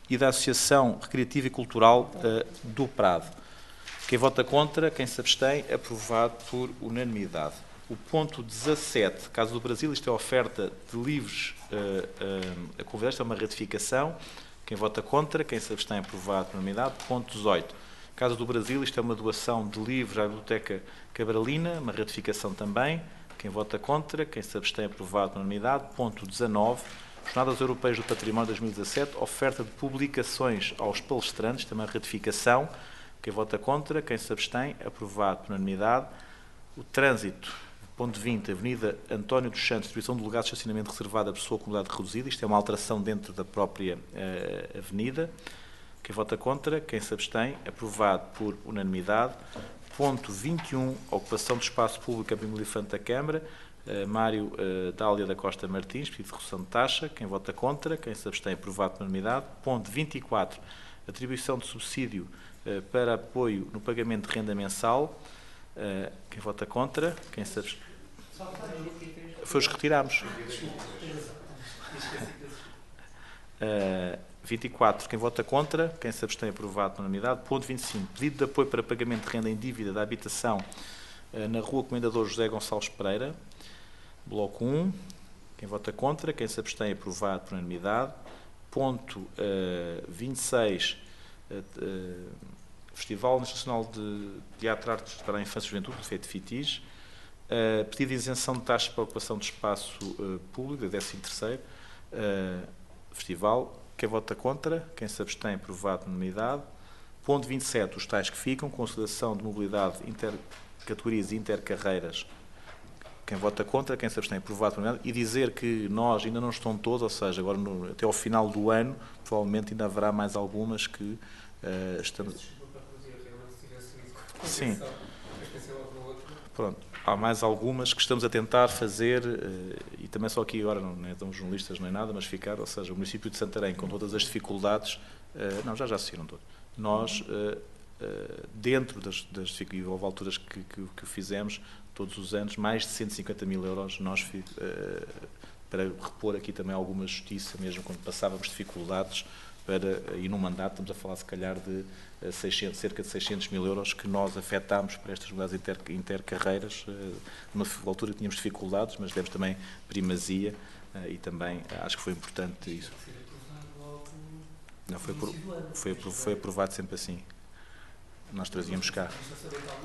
e da Associação Recreativa e Cultural do Prado. Quem vota contra, quem se abstém, aprovado por unanimidade. O ponto 17, caso do Brasil, isto é a oferta de livros a convidados, isto é uma ratificação. Quem vota contra, quem se abstém, aprovado por unanimidade. Ponto 18. Caso do Brasil, isto é uma doação de livros à Biblioteca Cabralina, uma ratificação também. Quem vota contra, quem se abstém, aprovado por unanimidade. Ponto 19. Jornadas Europeias do Património 2017, oferta de publicações aos palestrantes, também ratificação. Quem vota contra, quem se abstém, aprovado por unanimidade. O trânsito, ponto 20, Avenida António dos Santos, distribuição de lugares de estacionamento reservado a pessoa com mobilidade reduzida. Isto é uma alteração dentro da própria avenida. Quem vota contra, quem se abstém, aprovado por unanimidade. Ponto 21, ocupação do espaço público Avenida Elefante da Câmara, Mário Dália da Costa Martins, pedido de redução de taxa. Quem vota contra, quem se abstém, aprovado por unanimidade. Ponto 24, atribuição de subsídio para apoio no pagamento de renda mensal. Quem vota contra, quem se abstém. Foi os que retirámos. 24. Quem vota contra, quem se abstém, aprovado por unanimidade. Ponto 25. Pedido de apoio para pagamento de renda em dívida da habitação na Rua Comendador José Gonçalves Pereira. Bloco 1. Quem vota contra, quem se abstém, aprovado por unanimidade. Ponto 26. Festival Nacional de Teatro Artes para a Infância e Juventude, do Feito Fitis. Pedido de isenção de taxas para a ocupação de espaço público, da 13º Festival. Quem vota contra, quem se abstém, aprovado por unanimidade. Ponto 27, os tais que ficam, consideração de mobilidade intercategorias e intercarreiras. Quem vota contra, quem se abstém, aprovado por unanimidade. E dizer que nós ainda não estão todos, ou seja, agora até ao final do ano, provavelmente ainda haverá mais algumas que estamos... Sim. Pronto. Há mais algumas que estamos a tentar fazer, e também só aqui agora, não estamos jornalistas nem nada, mas ficar, ou seja, o município de Santarém, com todas as dificuldades, não, já saíram todos. Nós, dentro e houve alturas que fizemos, todos os anos, mais de 150 mil euros, nós, para repor aqui também alguma justiça, mesmo quando passávamos dificuldades, e num mandato estamos a falar se calhar de cerca de 600 mil euros que nós afetámos para estas mudanças intercarreiras. Numa altura tínhamos dificuldades, mas demos também primazia e também acho que foi importante isso. Não, foi aprovado sempre assim. Nós trazíamos cá.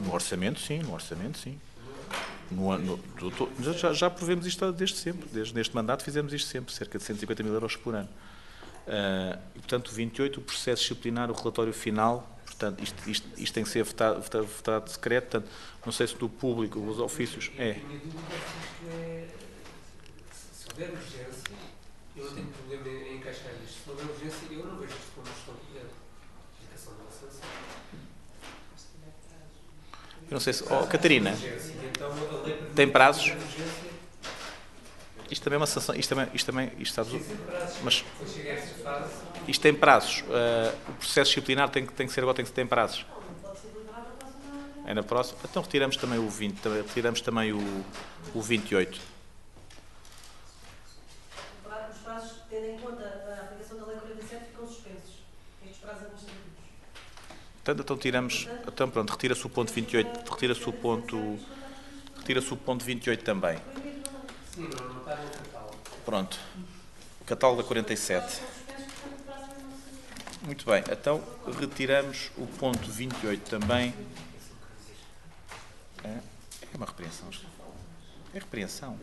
No orçamento, sim. Já provemos isto desde sempre. Desde neste mandato fizemos isto sempre, cerca de 150 mil euros por ano. E, portanto, 28, o processo disciplinar, o relatório final, portanto, isto tem que ser votado secreto, portanto, não sei se do público, os ofícios, A minha dúvida é, se houver urgência, eu não tenho problema em encaixar isto, se houver urgência, eu não vejo isto como gestão de aplicação da licença. Eu não sei se... Catarina, tem prazos? Isto também é uma sanção, isto tem prazos. O processo disciplinar tem que ser agora, tem prazos. É na próxima. Então retiramos também o 20, retiramos também o 28. Os prazos, tendo em conta a aplicação da Lei 47, ficam suspensos. Estes prazos administrativos. Então tiramos, então pronto, retira-se o ponto 28, retira-se o ponto 28 também. Sim, não está no catálogo. Pronto. Catálogo da 47. Muito bem. Então, retiramos o ponto 28 também. É uma repreensão. É repreensão.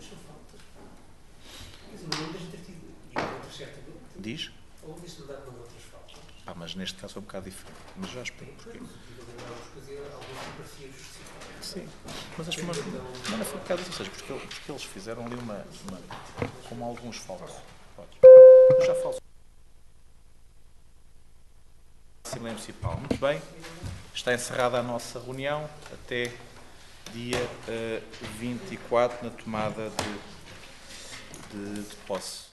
Diz? Mas neste caso é um bocado diferente. Mas já explico porquê. Sim, mas acho que não foi um bocado isso, ou seja, porque eles fizeram ali uma como alguns falsos. Eu já falo. Assembleia Municipal. Muito bem. Está encerrada a nossa reunião até dia 24 na tomada de posse.